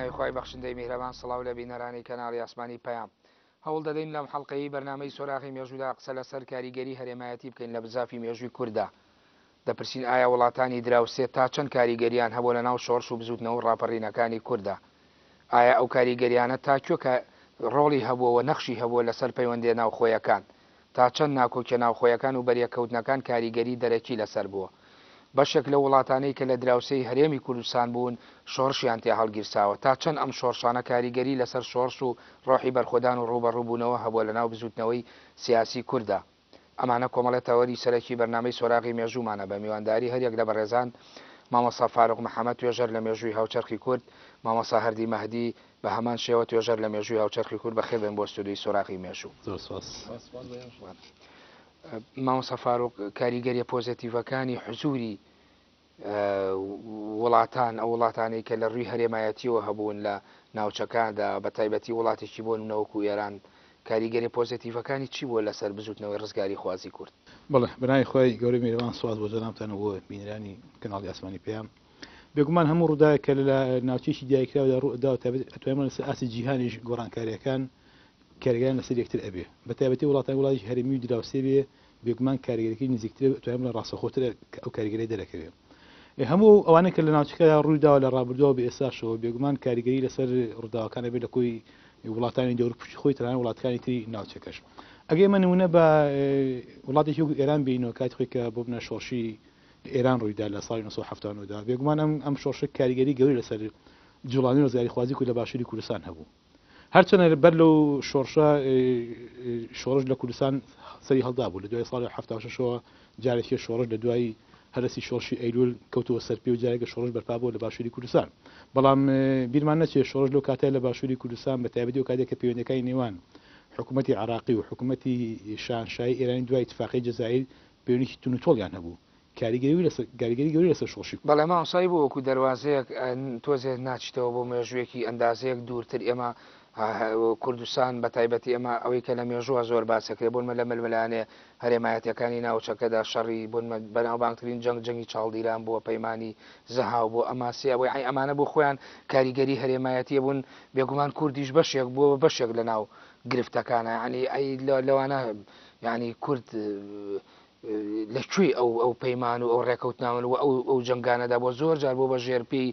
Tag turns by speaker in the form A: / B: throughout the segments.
A: بەناوی خۆی بەخشندەی میهرەبان سڵاو لە بینەرانی کەناڵی ئاسمانی پەیام هەوڵ دەدەین لەم حەڵقەی بەرنامەی سۆراخی مێژوودا قسە لەسەر کاریگەری هەرێمایەتی بکەین لە بزافی مێژووی کووردا. دەپرسین ئایا وڵاتانی دراوسێت تا چەند کاریگەریان هەبوو لە ناو شۆڕش و بزوتنەوە و ڕاپەڕینەکانی کووردا؟ ئایا ئەو کاریگەریانە تا کوێ ڕۆڵی هەبووەوە نەخشی هەبووە لەسەر پەیوەندی ناوخۆیەکان؟ تا چەند ناکۆکیە ناوخۆیەکان و بەریەکەوتنەکان کاریگەری دەرەکی لەسەر بووە؟ بەشێک لە وڵاتانەی کە لە دراوسەی هەرێمی کوردستان بوون شۆڕشیان تێ هەڵگیرساوە. تا چەند ئەم شۆڕشانە کاریگەری لەسەر شۆڕش و ڕۆحی بەرخۆدان و ڕوبەڕووبوونەوە هەبووە لە ناو بزوتنەوەی سیاسی کووردا؟ ئەمانە کۆمەڵێت تەوەری سەرەکی بەرنامەی سۆراغی مێژوومانە بە میوانداری هەریەک لە بەڕێزان مامۆستا فاروق محەممەد توێژەر لە مێژووی هاوچەرخی کورد، مامۆستا هەردی مەهدی بە هەمان شێوە توێژەر لە مێژووی هاوچەرخی کورد. بەخێر بێن بۆ ستودیۆی سۆراغی مێژوو. مامۆستا فاروق، کاریگەریە پۆزیتیڤەکانی حزوری وڵاتان ئەو وڵاتانەی کە لە ڕووی هەرێمایەتیەوە هەبوون لە ناوچەکاندا بە تایبەتی وڵاتێکی بۆ نەوەکو ئێران، کاریگەری پۆزیتیڤەکانی چی بووە لەسەر بزوتنەوەی ڕزگاری خوازی کورد؟
B: بەڵێ بەناوی خۆی گەورەی میهرەبان سوپاس بۆ جەنابتانەوە بینەرانی کەناڵی ئاسمانی پەیام. بێگومان هەموو ڕووداوێک کە لە ناوچەیەکی دیاریکراوەدا ڕوودا ئەتوانێت لەسەر ئاسی جیهانیش گۆڕانکاریەکان کاریگەریان لەسەر یەکتر ئەبێ، بە تایبەتی وڵاتی هەرێمی و دراوسێ بێ بێگومان کاریگەریەکەی نزیکتر ئەتوانێت لە ڕاستەخۆتر ئەو کاریگەری دەرەکەوێت. هەموو ئەوانەی کە لە ناوچەکەدا ڕوویداوە لە ڕابردووە بە ئێستاشەوە بێگومان کاریگەری لەسەر ڕووداوەکانە بێت لە کۆی وڵاتانی دەور پشتی خۆی تەنانەت وڵاتەکانی تری ناوچەکەش. ئەگەر ئێمە نمونە بە وڵاتێکی وەکو ئێران بینەوە کاتی خۆی کە بۆ بنە شۆڕشی ئێران ڕوویدا لە ساڵی 1970دا بێگومان ئەم شۆڕشە کاریگەری گەوری لەسەر جوڵانی ڕزگاری خوازی کورد لە باشووری کوردستان هەبوو. هەرچەندە بەر لەو شۆڕش لە کوردستان سەری هەڵدا بوو لە دوای ساڵی 76ەوە جارێکی شۆڕش لە دوای هەرسی شۆڕشی ئەیلول کەوتەوە سەرپێ و جارێکە شۆڕش بەرپا بووە لە باشووری کوردستان. بەڵام بیرمان نەچێت شۆڕش لەو کاتای لە باشووری کوردستان بە تایبەتی و کاتێک کە پەیوەندیەکانی نێوان حکوومەتی عراقی و حکوومەتی شاهنشاهی ئێرانی دوای اتفاقی جەزائیر پەیوەندیی تونوتۆڵیان هەبوو. کاریگەری گەوری لەسەر شۆڕشی.
A: بەڵێ مامۆستای بوو وەکو دەواازەیەک تۆزێت ناچیتەوە بۆ مێژوویەکی ئەندازەیەک دوورتر. ئێمە کوردستان بە تایبەتی ئەمە ئەوەی کە لە مێژووە زۆر باسەکرێ بوونمە لە ململانێ هەرێمایەتەکانی ناوچەکەدا شەڕی بوونمە بەناوبانگترین جەنگی چاڵدیران بووە، پەیمانی زەهاو بۆ ئەماسی ئەوەی ئەمانە بۆ خۆیان کاریگەری هەرێمایەتیە بوون. بێگومان کوردیش بەشێک بووە بەشێک لە ناو گرفتەکانە، ینی لەوانە ینی کورد لەکوێ ئەو پەیمان و ئەو ڕێکەوتناون و ئەو جنگانەدا بۆ زۆر جار بۆ بە ژێرپی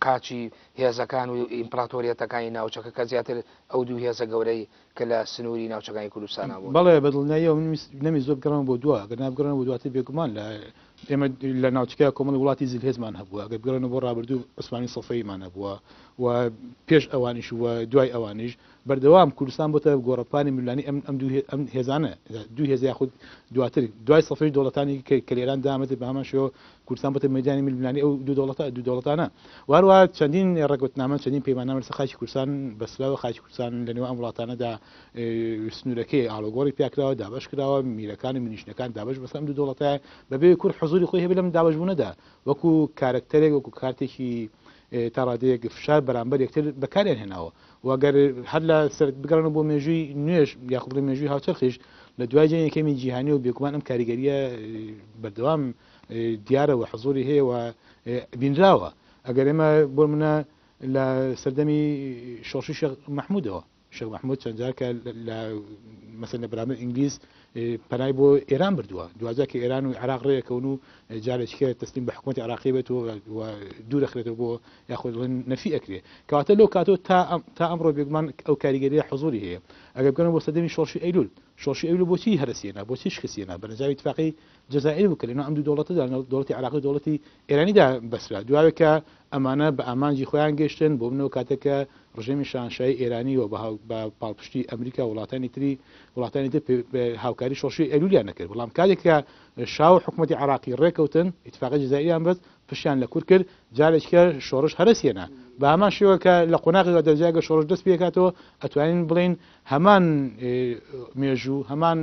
A: قاچی هێزەکان و ئیمپراتۆریەتەکانی ناوچەکە کە زیاتر ئەو دوو هێزە گەورەی کە لە سنووری ناوچەکانی کوردستان بوو.
B: بەڵێ بەدڵنیاییەوە نەمی زۆر بگەڕن بۆ دووە، گەر نابگەڕن بۆ دواتر بێگومان لە ئێمە لە ناوچەکە کۆمەڵی وڵاتی زیلهێزمان هەبووە، ئەگەر بگەڕن بۆ ڕابردوو عوسمانی سەفەویمان هەبووە و پێش ئەوانیش و دوای ئەوانیش بەردەوام کوردستان بۆتە گۆڕەپانی ملانی ئەم هێزانە دوو هێز یاخود دواتر دوای سەفەوی دەوڵەتانی کە لێران دامەت بە هەمان شێوە کوردستان بۆتە مەیدانی ململانی ئەو دوو دەوڵەتانە. وهروە چەندین ڕێکوتنامە چەندین پەیماننامە لەسەر خاکی کوردستان بەسراوە خاکی کوردستان لە نێو ئەم وڵاتانەدا سنوورەکەی ئاڵۆگۆڕی پیاکراوە، دابش کراوە، میرەکانی منیشنەکان دابش بەسەر ئەم دوو دەوڵەتە بەبێ کورد حزوری خۆی هەبێت لەم دابشبوونەدا وەکو کارکتەرێک وەکو کارتێکی تا ڕادەیەک فشار بەرامبەر یەکتر بەکاریان هێناوە. وەگەر هەر لە سەر بگەڕن بۆ مێژووی نوێژ یاخود بڵێ مێژووی هاوچەرخیش لە دوای جەنگێکی جیهانی و بێگومان ئەم کاریگەریە بەردەوام دیارە و حزوری هەیە و بینراوە. ئەگەر ئێمە بۆ منە لە سەردەمی شۆڕشی شێخ مەحموودەوە شێخ مەحموود چەند جار کە لە مەسەلەن لە بەرامبەر ئینگلیز پەنای بۆ ئێران بردووە، دوازار کە ئێران و عێراق ڕێیەکەون و جارێکیکە تەسلیم بە حکوومەتی عێراقی بێت و دوور دەخرێتەوە بۆ یاخود نەفی ئەکرێ کەواتە لەو کاتەوە تا ئەمڕۆ بێگومان ئەو کاریگەریە حزوری هەیە. ئەگەر بگەڕێمە بۆ سەردەمی شۆڕشی ئەیلول بۆچی هەرسیێنا بۆچی شکستیێنا بەنەجاوی اتفاقی جەزائیر بوو کە لەنێو ئەم دوو دەوڵەتەدا دەوڵەتی عێراقی و دەوڵەتی ئێرانیدا بەسرا، دوایە کە ئەمانە بە ئامانجی خۆیان گەشتن بۆ منەوە کاتێکە ڕژێمی شاهنشاهی ئێرانی و بە پاڵپشتی ئەمریکا وڵاتانی تر هاوکاری شۆڕشی ئەیلولیان نەکرد. بەڵام کاتێککە شاو حکوومەتی عێراقی ڕێکەوتن اتفاقی جەزائیریان بەست پشتیان لە کورد کرد، جارێککە شۆڕش هەرسیێنا بە هەمان شێوە کە لە قۆناغی دەرجاگە شۆڕش دەست پێکاتەوە ئەتوانین بڵین هەمان مێژوو هەمان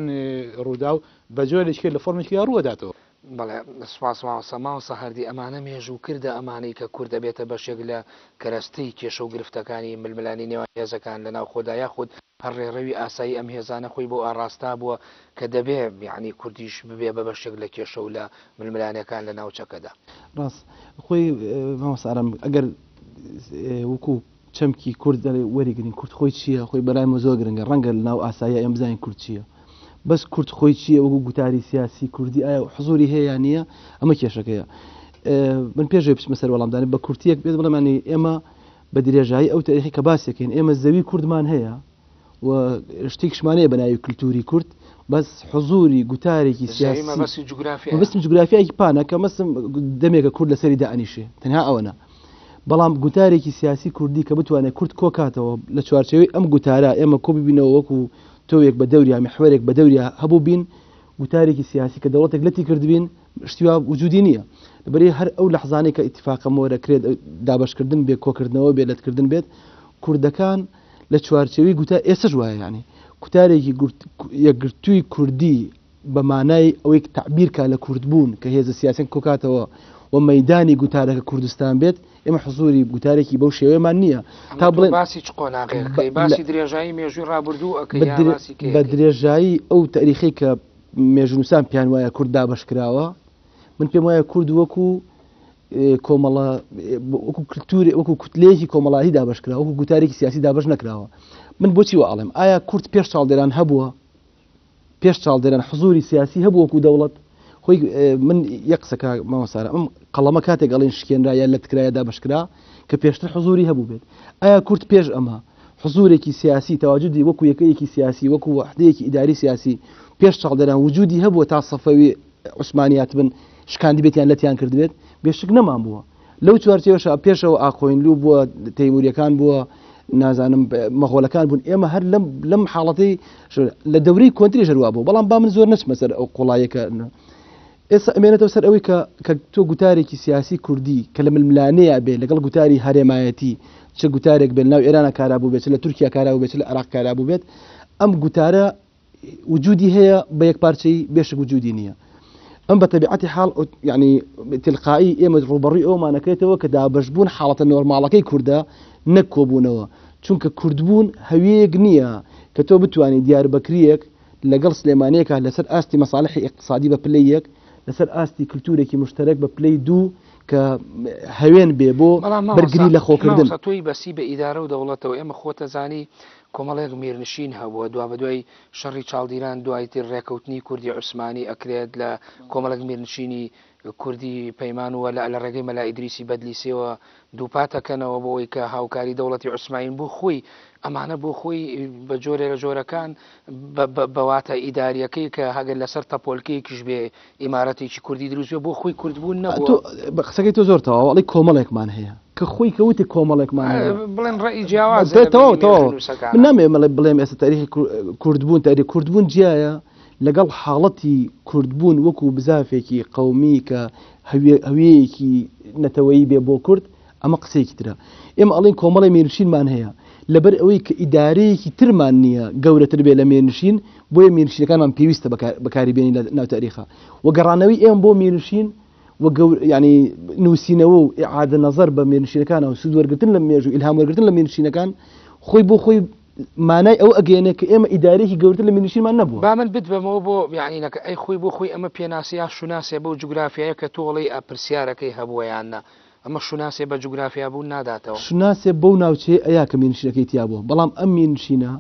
B: ڕووداو بە جۆرێکی لە فۆرمێکی ڕووداتەوە.
A: بەڵێ سوپاس مامۆستا هەردی ئەمانە مێژوو کردە ئەمانەی کە کورد دەبێتە بەشێک لە کەرەستەی کێشە و گرفتەکانی ململانی نێوان هێزەکان لە ناو خۆدا یاخود هەر ڕێڕەوی ئاسایی ئەم هێزانە خۆی بۆ ئاڕاستا بووە کە دەبێ یعنی کوردیش ببێ بە بەشێک لە کێشە و لە ململانەکان لە ناوچەکەدا.
C: ڕاست خۆی مامۆستا ئارام ئەگەر وەکو چەمکی کورد دەڵێ وەریگرین کورد خۆی چییە خۆی بەلای زۆر گرنگە ڕەنگە لە ناو ئاسایی ئەم بزانین کورد چییە بەس کورد خۆی چییە وەکو گوتاری سیاسی کوردی ئایا حزوری هەیە نییە ئەمە کێشەکەیە من پێش بچمە سەر وەڵامدانی بە کورتیەک بێت بڵێمانی ئێمە بە درێژایی ئەو تاریخی کە باسێکین ئێمە زەوی کوردمان هەیە و شتێکشمانەیە بە ناوی کللتوری کورد بەس حزوری گوتارێکی سیاسی بەسم جوگرافیایکی پانە کە مەسم دەمێکە کورد لەسەری دائنیشێ تەنها ئەوەنە بەڵام گوتارێکی سیاسی کوردی کە بتوانێت کورد کۆکاتەوە لە چوارچەوەی ئەم گوتارە ئێمە کۆ ببینەوە وەکو تۆیەک بە دەوریا محورێک بە دەوریا هەبوو بین گوتارێکی سیاسی کە دەوڵەتێک لەتی کردبین شتیوا وجودی نییە لەبەرەی هەر ئەو لەحظانەی کە ئیتفاقەمەوە دەکرێت دابشکردن بێ کۆکردنەوە بێ لەتکردن بێت کوردەکان لە چوارچەوەی گوتار ئێستا وایە ینی کوتارێکی یەکگرتووی کوردی بە مانای ئەوەی تعبیرکە لە کوردبوون کە هێزە سیاسەن کۆکاتەوە و مەدانی گوتارەکە کوردستان بێت ئێمە حزوری گوتارێکی بەو شێوەیەمان نییە تا بڵێن
A: باسی باسی درێژایی مێژووی ڕابردوو
C: بە درێژایی ئەو تاریخی کە مێژونوسان پیان وایە کورد دابشکراوە من پێم وایە کورد وەکو کۆمەڵە وەکو کللتوری وەکو کوتلەیەکی کۆمەڵایی دابشکراوە وەکو گوتارێکی سیاسی دابش نەکراوە من بۆچی وەڵێم ئایا کورد پێش چاڵدێران هەبووە پێش چاڵدێران حزوری سیاسی هەبوو وەکو دەوڵەت خۆی من یەک قسەکە مامۆسارە ئەم قەڵەمە کاتێک گەڵین شکێنرایە لە تکرایە دابشکرا کە پێشتر حزوری هەبوو بێت ئایا کورد پێش ئەمە حزورێکی سیاسی تەواجدی وەکو یەکەیەکی سیاسی وەکو وحدەیەکی ئیداری سیاسی پێش چاڵدێران وجودی هەبووە تا سەفەوی عوسمانیات بن شکاندی بێتیان لەتیان کردبێت بێشک نەمان بووە لەو چوارچێوەش پێشەوە ئاخۆینلو بووە تەیموریەکان بووە نازانم مەغۆلەکان بوون ئێمە هەر لەم حاڵەتی لە دەورەی کۆنتری ژەروا بوو بەڵام با من زۆر نچمە سەر ئەو قوڵایەکە ئێستا ئەمێنێتەوە سەر ئەوەی کە تۆ گوتارێکی سیاسی کوردی کە لە ململانەیە بێت لەگەڵ گوتاری هەرێمایەتی چه گوتارێک بێت ناو ئێرانە کارابوو بێت لە تورکیا کارابوو بێت لە عێراق کارابوو بێت ئەم گوتارە وجودی هەیە بە یەک پارچەی بێشک وجودی نییە ئەم بە تەبیعەتی حاڵ یعنی تلقایی ئێمە ڕوبەڕووی ئەومانەکەیتەوە کە دابشبوون حاڵەتە نۆرماڵەکەی کووردە نەک کۆبوونەوە چونکە کوردبوون هەویەک نییە کە تۆ بتوانانی دیاربەکریەک لەگەڵ سلێمانەیەکە لەسەر ئاستی مەساڵحی اقتصادی بە پلەی یەک لەسەر ئاستی کللتورێکی مشترک بە پلەی دوو کە هەوێن بێ بۆ بەرگری لە خۆکردن
A: تۆی بەسی بە ئیدارە و دەوڵەتەوە ئێمە خۆتەزانی کۆمەڵێک میرنشین هەبووە دوا بە دوای شەڕی چاڵدیران دوایتر ڕێکەوتنی کوردی عوسمانی ئەکرێت لە کۆمەڵێک میرنشینی کوردی پەیمانوە لە ڕێگەی مەلا ئیدریسی بەدلیسیەوە دووپاتەکەنەوە بۆەوەی کە هاوکاری دەوڵەتی عوسمانین بوو خۆی ئەمانە بۆ خۆی بە جۆرێ لە جۆرەکان بەواتە ئیداریەکەی کە هەگەر لەسەر تەپۆلکەیەکیش بێ ئیمارەتێکی کوردی دروستە بۆ خۆی کوردبوون نەبوو
C: بە قسەکەی تۆ زۆر تەواوەڵی کۆمەڵێکمان هەیە کە خۆی کەوتی کۆمەڵێکمان
A: بڵێن ڕێی جیاواز
C: من نامێ مەڵێ بڵێم ئێستا تاریخی کوردبوون تاریخ کوردبوون جیایە لەگەڵ حاڵەتی کوردبوون وەکو بزافێکی قەومی کە هەویەیەکی نەتەوەیی بێ بۆ کورد ئەمە قسەیەکی ترە ئێمە ئەڵێن کۆمەڵی مێنشینمان هەیە لەبەر ئەوەی کە ئیدارەیەکی ترمان نییە گەورەتر بێ لە مێنشین بۆیە مێنشینەکانمان پێویستە بەکاریبێنی لە ناو تاریخە وەگەڕانەوەی ئێمە بۆ مێنشین و ینی نووسینەوە و ئعادە نەزەر بە مێنشینەکانەوە سود وەرگرتن لە مێژوو ئیلهام وەرگرتن لە مێنشینەکان خۆی بۆ خۆی مانای ئەو ئەگەێنێ کە ئێمە ئیدارێکی گەورتر لە مێنشینمان نەبووە
A: با من بتبەمەوە بۆ یعنینەکە ئەی خۆی بۆ خۆی ئەمە پێناسییا شوناسێ بۆ جوگرافیایە کە تۆڵی ئەپرسیارەکەی هەبووە یاننا ئەمە شوناسێ بە جوگرافیا بوو ناداتەوە
C: شوناسێ بەو ناوچێ ئەیا کە مێنشینەکەی تیا بووە بەڵام ئەم مێنشینە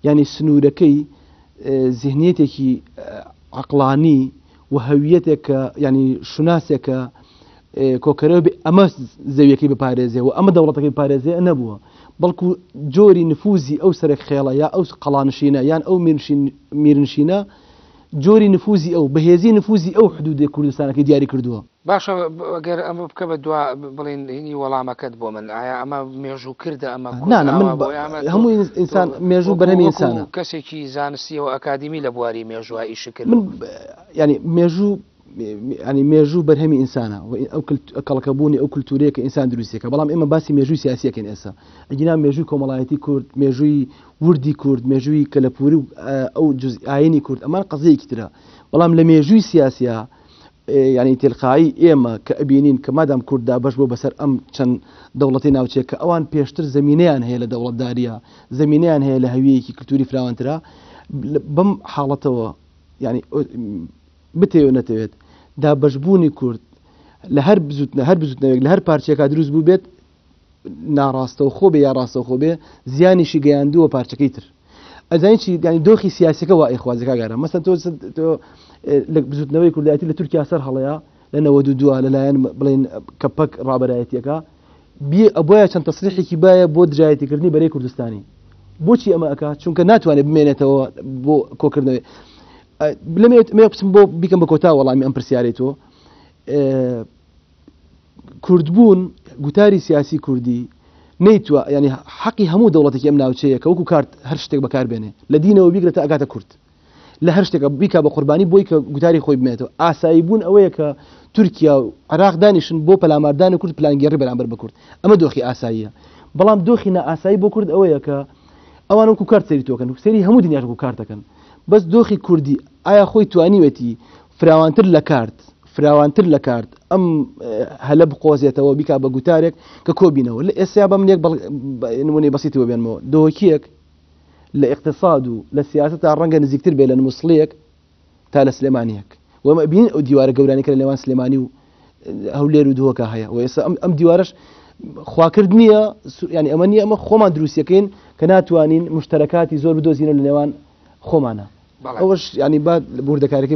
C: ینی سنوورەکەی ذهنیەتێکی عقلانی و هەویەتێک کە ینی شوناسێکە کۆکەرەوە بێ ئەمە زەویەکەی بپارێزێ و ئەمە دەوڵەتەکەی پارێزێ نەبووە بەڵکو جۆری نفوزی ئەو سەرک خێڵە یا ئەو قەڵانشینە یان ئەو میرنشینە جۆری نفوزی ئەو بەهێزی نفوزی ئەو حدودی کوردستانەکەی دیاری کردووە
A: باشە ئەگەر ئەمە بکە بە دوا بڵێن هینی وەڵامەکەت بۆ من ئایا ئەمە مێژوو کردە ئەمە
C: هەموو ئینسان مێژوو بەرهەمی ئینسانە
A: کەسێکی زانستیەوە ئەکادمی لە بواری مێژووە ئیش کرد
C: من ینی مێژوو ینی مێژوو بەرهەمی ئینسانە ئەو کەڵکەبوونی ئەو کولتورەیە کە ئینسان دروستێکە بەڵام ئێمە باسی مێژووی سیاسیەکەن ئێستا ئەگینا مێژووی کۆمەڵایەتی کورد مێژووی وردی کورد مێژووی کەلەپوری و ئەو ئاینی کورد ئەمان قەزەیەکی ترە بەڵام لە مێژووی سیاسیە ینی تلقایی ئێمە کە ئەبینین کە مادام کورددا بەش بۆ بەسەر ئەم چەند دەوڵەتی ناوچێک کە ئەوان پێشتر زمینیان هەیە لە دەوڵەتداریە زمینیان هەیە لە هەویەکی کللتوری فراوانترا بەم حاڵەتەوە ینی بتێ نەتەوێت دابەشبوونی کورد لە هەر بزوتنەوەک لە هەر پارچێکا دروست بوو بێت ناڕاستەوخۆ بێ یا ڕاستەوخۆ بێ زیانیشی گەیاندووە پارچەکەی تر ئەزانیی ینی دۆخی سیاسەکە وا ئێخوازەکە گەرە مەسەن تۆ لە بزوتنەوەی کوردایەتی لە تورکیا سەر هەڵەیە لە 92 لەلایەن بڵێن کەپەک ڕابەرایەتیەکە ئەبۆیە چەند تەسریحێکی باە بۆ دژایەتیکردنی بەرەی کوردستانی بۆچی ئەمە ئەکات چونکە ناتوانێت بمێنێتەوە بۆ کۆکردنەوەی لەمێ قسم بۆ بیکەم بە کۆتا وەڵامی ئەم پرسیارەی تۆ کوردبوون گوتاری سیاسی کوردی نەیتوە ینی حەقی هەموو دەوڵەتێکی ئەم ناوچەیە کە وەکو کارت هەر شتێک بەکاربێنێ لە دینەوە بیگرێتە ئەگاتە کورد لە هەر شتێکە بیکا بە قوربانی بۆی کە گوتاری خۆی بمێتەوە ئاسایی بوون ئەوەیە کە تورکیا و عراق دانیشن بۆ پەلاماردانی کورد پلانگەڕی بەرامبەر بە کورد ئەمە دۆخی ئاساییە بەڵام دۆخی نائاسایی بۆ کورد ئەوەیە کە ئەوان وەکو کارت سەری تۆکەن سەری هەموو دنیاش وەکو کارتەکەن بەس دۆخی کوردی ئایا خۆی توانیوەتی فراوانتر لە کارت ئەم هەلە بقۆزێتەوە بیکا بە گوتارێک کە کۆبینەوە لە ئێستا بە منێک نمونەی بەسیتەوە بێنمەوە دۆکیەک لە اقتصاد و لە سیاست تا ڕەنگە نزیکتر بێ لە نموسڵیەک تا لە سلێمانیەک وەمە بین ئەو دیوارە گەورانی کە لە نێوان سلێمانی و هەولێر و دۆکە هەیە و ئێستا ئەم دیوارش خواکرد نییە ینی ئەمە نیە ئەمە خۆمان دروستیەکەین کە ناتوانین مشتەرەکاتی زۆر بدۆزینە لە نێوان خۆمانە ئەوش ینی با بوردەکارێکی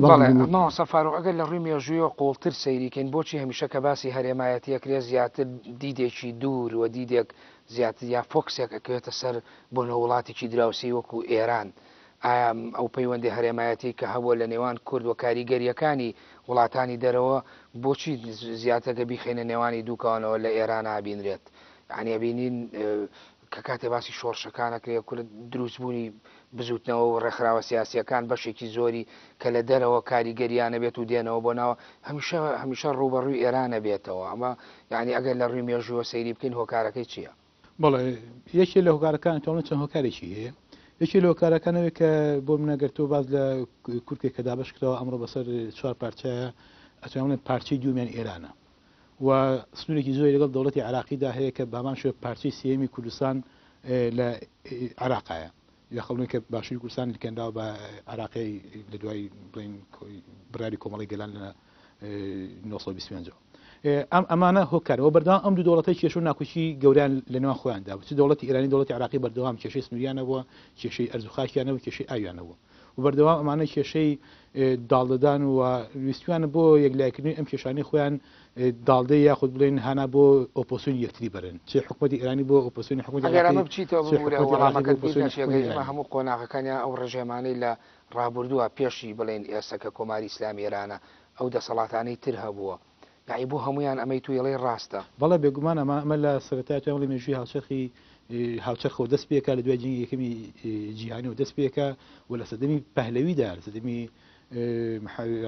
A: سەفارۆ ئەگەر لە ڕووی مێژوویە قوڵتر سەیریکەین بۆچی هەمیشە کە باسی هەرێمایەتیەکرێ زیاتر دیدێکی دوور و دیدێک زیاتر یا فۆکسێک ئەکوێتە سەر بۆ نەوڵاتێکی دراوسی وەکو ئێران ئایا ئەو پەیوەندی هەرێمایەتی کە هەبووە لە نێوان کورد و کاریگەریەکانی وڵاتانی دەرەوە بۆچی زیاترگە بیخێنە نێوانی دووکەوانەوە لە ئێران ئابینرێت یعنی ئەبینین کە کاتێ باسی شۆڕشەکانەکرێ کورد دروستبوونی بزوتنەوە و ڕێکخراوە سیاسیەکان بەشێکی زۆری کە لە دەرەوە کاریگەریانە بێت و دێنەوە بۆ ناوە هەمیشە ڕوبەڕووی ئێرانە بێتەوە ئەمە یعنی ئەگەر لە ڕووی مێژووە سەیری بکەین هۆکارەکەی چییە؟
B: بەڵێ یەکێ لە هۆکارەکان تۆڵە چەند هۆکارێکی هەیە یەکی لە هۆکارەکانەوەی کە بۆ منەگەرتۆ باز لە کورتێک کە دابشکرەوە ئەمڕۆ بەسەر 4 پارچەیە ئەتوانێت پارچەی دوومیان ئێرانە و سنوورێکی زۆری لەگەڵ دەوڵەتی عراقیدا هەیە کە بامان شوێ پارچەی سێمی کوردستان لە عراقایە یا خەڵکی کە باشووری کوردستان کەنداوە بە عراقی لە دوای بڵین براری کۆمەڵی گەلان لە 1925 ئەمانە هۆکارەوە بەردەوام ئەم دوو دەوڵەتی کێشە و ناکوچی گەوریان لە نێوان خۆیاندا چ دەوڵەتی ئێرانی دەوڵەتی عراقی بەردەوام کێشەی سنووریانەوە کێشەی ئەرزوخاکیانەوە کێشەی ئاویانەوە و بەردەوام ئەمانە کێشەی داڵدەدان و ویستویانە بۆ یەکلایکردنی ئەم کێشانی خۆیان داڵدەی یاخود بڵێن هانا بۆ ئۆپۆسیۆنی یەکتری بەرن چه حکومەتی ئێرانی بۆ ئۆپۆسیۆنی
A: حکومەتی بچیتەوە هەموو قۆناغەکانیان ئەو ڕێژێمانەی لە ڕابردووە پێشی بڵێن ئێستا کۆماری ئیسلامی ئێرانە ئەو دەسەڵاتانەی تر هەبووە یعنی بۆ هەمویان ئەمەی توێڵەی ڕاستە
B: بەڵێ بێگومان ئەمە لە سەرەتای توێڵی مێژووی هاوچەرخی هاوچەرخ و دەست پێکە لە دوای جنگی یەکەمی جیهانی و دەست پێکە و لە سەدەمی پەهلەویدا لە سەدەمی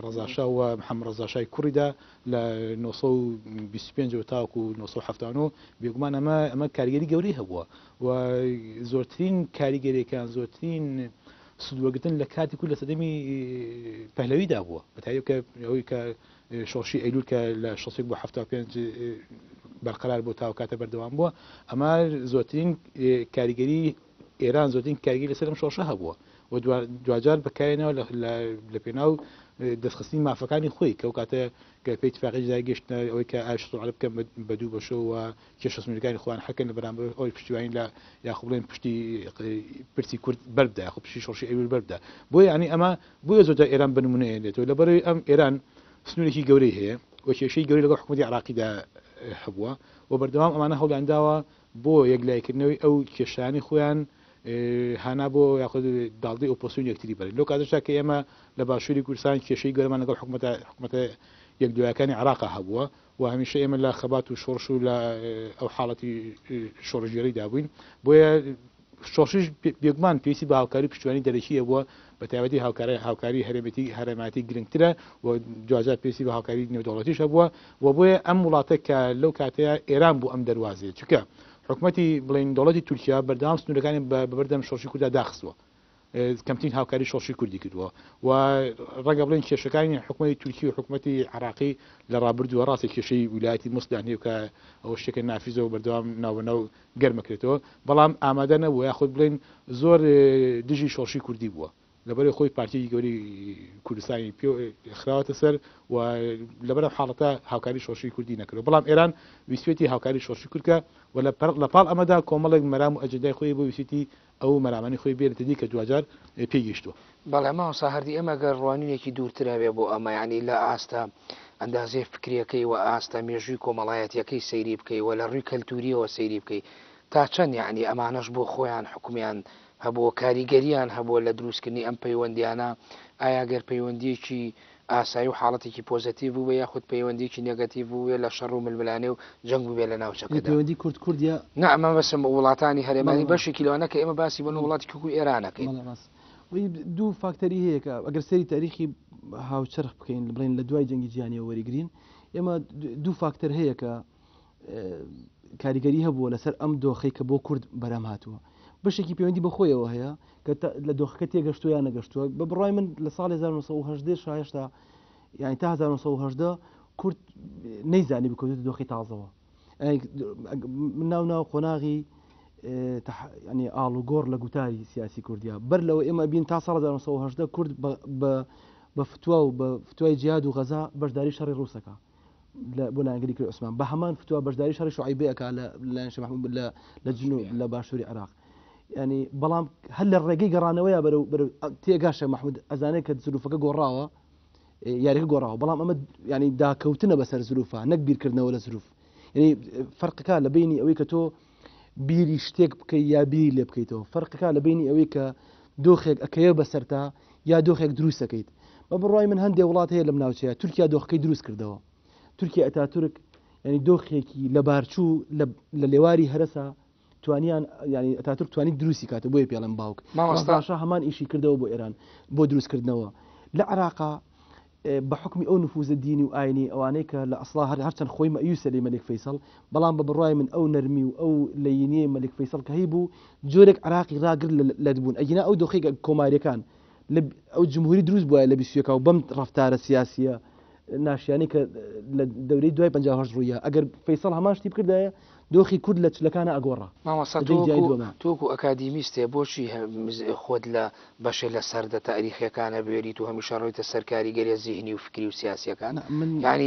B: ڕەزاشا و محەممەد ڕەزاشای کوڕیدا لە 1925 تاوەکو 1970 بێگومان ئەمە کاریگەری گەورەی هەبووە و زۆرترین کاریگەریەکان زۆرترین سودوەگرتن لە کاتی کورد لە سەدەمی پەهلەویدا بووە بەتایبەت کە ئەوەی کە شۆڕشی ئەیلول کە لە 6 بۆ 75 بەرقەرار بۆ تاوکاتە بەردەوام بووە ئەمە زۆرترین کاریگەری ئێران زۆرترین کاریگەری لەسەر ئەم شۆڕشە هەبووە و دوجار بەکارێنەوە لە پێناو دەستخستنی مافەکانی خۆی کە ئەو کاتە کە پێی اتفاقی جای گەشتنە ئەوەی کە ئاشتۆ عەرب بکەن بە دوو بەشەوە و کێشە سنووریەکانی خۆیان حەکەن لە بەرامبەر ئەوەی پشتیوانی لە یاخۆ بڵێن پشتی پرسی کورد بەربدا یاخۆ پشتی شۆڕشی ئەیلول بەربدا بۆ یعنی ئەمە بۆیە زۆرجار ئێران بنمونەیەنێتەوە لەبەرەوەی ئەم ئێران سنوورێکی گەورەی هەیە و کێشەی گەورەی لەگەڵ حکومەتی عراقیدا هەبووە و بەردەوام ئەمانە هەوڵیانداوە بۆ یەکلایکردنەوەی ئەو کێشانی خۆیان هانا بۆ یاخود داڵدەی ئۆپۆسیۆن یەکتری بەرن لەو کاتەشدا کە ئێمە لە باشووری کوردستان کێشەی گەورەمان لەگەڵ حکومەتە یەکدوایەکانی عراقا هەبووە و هەمیشە ئێمە لە خەبات و شۆڕش و لە ئەو حاڵەتی شۆڕژێریدا بووین بۆیە شۆڕشیش بێگومان پێویستی بە هاوکاری پشتیوانی دەرەکیە بووە بە تایبەتی هاوکاری هەرێمەتی گرنگترە و دوجار پێویستی بە هاوکاری نێودەوڵەتیش هەبووە و بۆیە ئەم وڵاتە کە لەو کاتەیە ئێران بوو ئەم دەواازەیە چکە حکومەتی بڵین دەوڵەتی تورکیا بەردەوام سنوورەکانی بەبەردەم شۆڕشی کورددا داخستووە کەمترین هاوکاری شۆڕشی کوردی کردووە و ڕەنگە بڵین کێشەکانی حکومەتی تورکی و حکومەتی عراقی لە ڕابردووە ڕاستی کێشەی ویلایەتی موسڵان هەیە کە ئەوە شتێکە نافیزە و بەردەوام ناوبەناو گەرمەکرێتەوە بەڵام ئامادە نەبووە یاخود بڵین زۆر دژی شۆڕشی کوردی بووە لەبەرەوەی خۆی پارتی گەوری کوردستانی خراوەتە سەر و لەبەرە حاڵەتە هاوکاری شۆڕشی کوردی نەکرد بەڵام ئێران ویسێتی هاوکاری شۆڕشی کوردکە و لە پاڵ ئەمەدا کۆمەڵێک مەرام و ئەجندای خۆی بۆ ویسێتی ئەو مەرامانی خۆی بێتە دی کە دوجار پێیگەیشتووە.
A: بەڵێ ماوەسا هەردی ئەمە گەر ڕوانینێکی دوورترابێ بۆ ئەمە ینی لە ئاستا ئەندازێ فکریەکەی و ئاستا مێژووی کۆمەڵایەتیەکەی سەیری بکەی و لە ڕووی کەلتوریەوە سەیری بکەی تا چەند یعنی ئەمانەش بۆ خۆیان حکومیان هەبوو کاریگەریان هەبوو لە دروستکردنی ئەم پەیوەندیانە ئایا گەر پەیوەندیەکی ئاسایی و حاڵەتێکی پۆزتیڤ بوو یاخود پەیوەندیکی نێگەتیڤ بووێ لە شەڕ و ململانێ و جەنگ بووێ لە ناوچەکەدا
C: پەیوەندی کورد کوردیا
A: نه ئەمە بەسم وڵاتانی هەرێمانی بەشێکی لەوانە کە ئێمە باسی بن وڵاتی کوردی ئێرانەکەین
C: دوو فاکتەری هەیە کە ئەگەر سەری تاریخی هاوچەرخ بکەین بڵێن لە دوای جەنگی جیهانیەوە وەریگرین ئێمە دوو فاکتەر هەیە کە کاریگەری هەبووە لەسەر ئەم دۆخەی کە بۆ کورد بەرام هاتووە بەشێکی پەیوەندی بەخۆیەوە هەیە کە لە دۆخەکە تێگەشتووە یان نەگەشتووە بە بڕای من لە ساڵی 1970 یانی تا 1970 کورد نەیزانی بکەوتێت دۆخی تازەوە من ناو قۆناغی ینی ئاڵ و گۆڕ لە گوتاری سیاسی کوردیا بەر لەوە ئێمە بین تا ساڵ 1970 کورد بە فتووە و بە فتوای جیاد و غەزا بەشداری شەڕی ڕووسەکە بۆ لایەنگەری کرد عوسمان بە هەمان فتووە بەشداری شەڕی شوعیبەیەکە لە شێخ محمود لە جنوب لە باشووری عێراق ینی بەڵام هەر لە ڕێگەی گەڕانەوەیە بەرەو تێگا شێخ محمود ئەزانێت کە زروفەکە گۆڕاوە یاریەکە گۆڕاوە بەڵام ئەمە ینی داکەوتنە بەسەر زروفە نەک بیرکردنەوە لە زروف ینی فەرقەکە لە بینی ئەوەی کە تۆ بیری شتێک بکەی یا بیری لێ بکەیتەوە فەرقەکە لە بینی ئەوەی کە دۆخێک ئەکەیە بەسەرتا یا دۆخێک دروست دەکەیت بە بڕای من هەندێک وڵات هەیە لەم ناوچەیە تورکیا دۆخەکەی دروست کردەوە تورکیا ئەتاتورک ینی دۆخێکی لە بارچوو لە لێواری هەرسا توانیان ینی ئەتاتورک توانی دروستی کاتە بۆیە پێڵم باوک مامۆستا هەمان ئیشی کردەوە بۆ ئێران بۆ دروستکردنەوە لە عێراقا بە حکمی ئەو نفوزە دینی و ئاینی ئەوانەی کە لە ئەسڵا هەرچەند خۆی مەیوسە لێ مەلک فەیسەڵ بەڵام بە بڕای من ئەو نەرمی و ئەو لەینەیە مەلک فەیسەڵ کە هەی بوو جۆرێک عێراقی ڕاگر لە بوون ئەگینا ئەو دۆخی کۆماریەکان ئەو جمهوری دروست بووە لە 21 و بەم ڕەفتارە سیاسیە ناشیانی کە لە دەورەی دوای 58 ڕوویە ئەگەر فەیسەڵ هەمان شتی بکردایە دۆخی کورد لە چلەکانە ئەگۆڕە
A: تۆکو ئەکادیمیستێ بۆچی خۆت لە بەشێ لە سەردە تاریخیەکانە بێریت و هەمیشە ڕۆیتە سەر کاریگەریە زیهنی و فکری و سیاسیەکان ینی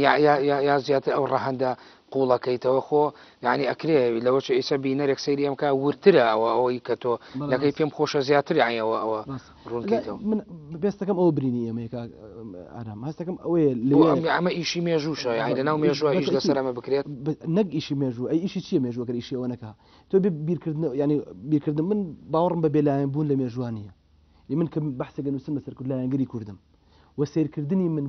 A: یا زیاتر ئەو ڕەهەندە قوڵەکەیتەوە خۆ ینی ئەکرێ لەوە ئیسە بینەرێک سەیری ئەم کا ورترە ئەوەی کە تۆ لەکەی پێم خۆشە زیاتر یانەوە ئەوە ڕوونکەیتەوە
C: من بێستەکەم ئەوە برینی ئەمەیەکە ئارام هەستەکەم ئەوەیە
A: ئەمە ئیشی مێژووشە لەناو مێژووە هیچ لەسەر ئەمە بکرێت
C: نەک ئیشی مێژوو ئەی ئیشی چیە مێژووە کە ئیشی ئەوە نەکە تۆ بیرکردن ینی بیرکردن من باوەڕم بە بێلایەن بوون لە مێژوانیە من کە بەحسێک نووسم لەسەر کورد لایەنگەری کوردم و سیرکردنی من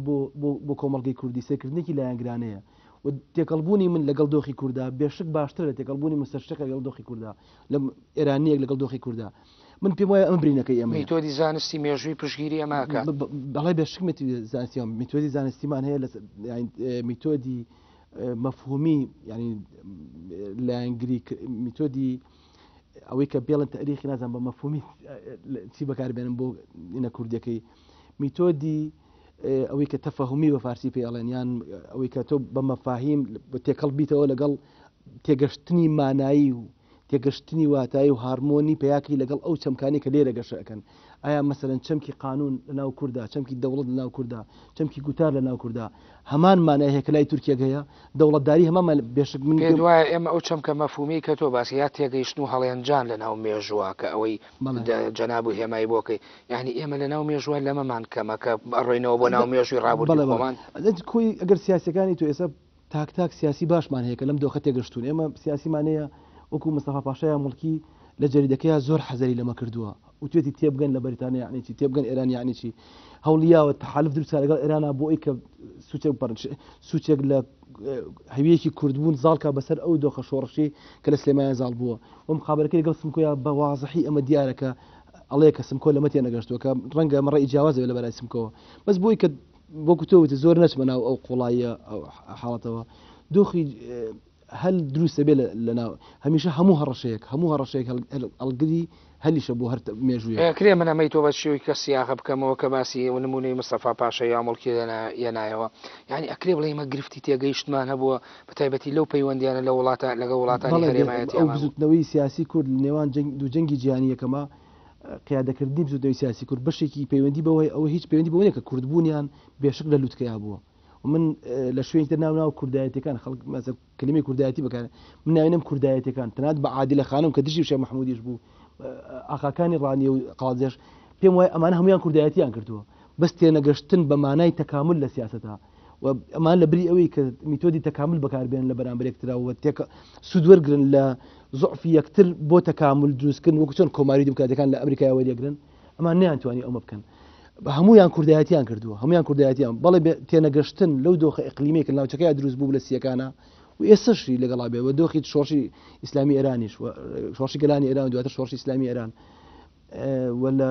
C: بۆ کۆمەڵگەی کوردی سیرکردنێکی لایەنگرانەیە و تێکەڵبوونی من لەگەڵ دۆخی کووردا بێشک باشتر لە تێکەڵبوونی مستەشرق لەگەڵ دۆخی کووردا لە ئێرانیەک لەگەڵ دۆخی کووردا من پێم وایە ئەم برینەکەی ئەمە
A: میتۆدی زانستی مێژووی پشگیری ئەماکە
C: بەڵای بێشک میتۆدی زانستیمان هەیە لە میتۆدی مەفهومی ینی لایەنگری میتۆدی ئەوەی کە بێڵن تاریخی نازان بە مەفهومی چی بەکاربێنم بۆ ئینە کوردەکەی میتۆدی ئەوەی کە تەفەهمی بە فارسی پێڵێن یان ئەوەی کە تۆ بە مەفاهیم تێکەڵ بیتەوە لەگەڵ تێگەشتنی مانایی و تێگەشتنی واتایی و هارمۆنی پێیاکی لەگەڵ ئەو چەمکانی کە لێرە گەشەکەن ئایا مەسەرەن چەمکی قانون لە ناو کووردا چەمکی دەوڵەت لە ناو کووردا چەمکی گوتار لە ناو کووردا هەمان مانای هەیە کە لای تورکیا هەیە دەوڵەتداری هەمان بێشک من
A: پێ وایە ئێمە ئەو چەمکە مەفهومی کە تۆ باسی یا تێگەیشتن و هەڵێنجان لە ناو مێژووە کە ئەوەی جەناب و هێمای بۆکەی یعنی ئێمە لە ناو مێژووە لەمەمان کەمە کە ئەڕۆینەوە بۆ ناو مێژووی ڕابردەمان
C: کۆی ئەگەر سیاسەکانی تۆ ئێستا تاک سیاسی باشمان هەیە کە لەم دۆخە تێگەشتون ئێمە سیاسیمانەیە وەکو مستەفا پاشایە مڵکی لە جەریدەکەیە زۆر حەزەری لەمە کردووە و توێتی تێبگەن لە بەریتانیا یعنی چی تێبگەن ئێران یعنی چی هەوڵیاوە تحالف دروست لەگەڵ ئێرانە بۆ ئەوەی کە سوچێک لە هەویەکی کوردبوون زاڵکە بەسەر ئەو دۆخە شۆڕشی کە لە سلێمانیان زاڵ بووە و مخابەرەکەی لەگەڵ سمکۆیە بە واضحی ئەمە دیارەکە ئەڵەیە کە سمکۆ لەمە تێ نەگەشتووە کە ڕەنگە ئەمە ڕێی جیاوازە لە بەرای سمکۆوە بەس بۆی کە وەکو تۆوتە زۆر نەچمە ناو ئەو قوڵاییە ئەو حاڵەتەوە دۆخی هەل دروستە بێ لەناو هەمیشە هەموو هەڕەشەیەک هەڵگری هەلیشە بۆ هەر مێژوویە
A: کرێ من ئەمەی تۆ بە شێوی کە سیاغە بکەمەوە کە باسی نمونەی مستەفا پاشا یا مڵکی یەنایەوە یعنی ئەکرێ بڵێ ئمە گرفتی تێگەیشتمان هەبووە بەتایبەتی لەو پەیوەندیانە لە وڵاتە لەگە وڵاتانی هەرێمایەتی
C: بزوتنەوەی سیاسی کورد نێوان دوو جەنگی جیهانیەکەمە قیادەکردنی بزودەوەی سیاسی کورد بەشێکی پەیوەندی بەوەی ئەوە هیچ پەیوەندی بەوەیە کە کوردبوونیان بێشک لە لوتکەیا بووە و من لە شوێنی تر ناو کوردایەتەکان خەڵک مەسەڵ کلمەی کوردایەتی بەکارێن من ناوێنم کوردایەتەکان تەنانەت بە عادلە خانم کە دژی شێخ مەحموودیش بوو ئاخاکانی ڕانی و قازێش پێم وایە ئەمانە هەمویان کوردایەتیان کردووە بەس تێنەگەشتن بە مانای تەکامل لە سیاسەتە و ئەمان لە بری ئەوەی کە میتۆدی تەکامل بەکاربێن لە بەرامبەرێکتراوە سوود وەرگرن لە زوعفی یەکتر بۆ تەکامل دروستکردن وەکو چۆن کۆماری دیموکراتەکان لە ئەمریکای وەریەگرن ئەمان نەیانتوانی ئەومە بکەن هەمویان کوردایەتیان کردووە هەمویان کوردایەتیان بەڵێ تێنەگەشتن لەو دۆخە ئیقلیمێک ناوچەکەی دروست بوو لە سیەکانە و ئێستاشی لەگەڵا بێ و دۆخی شۆڕشی ئیسلامی ئێرانیش شۆڕشی گەلانی ئێران دواتر شۆڕشی ئیسلامی ئێران ولا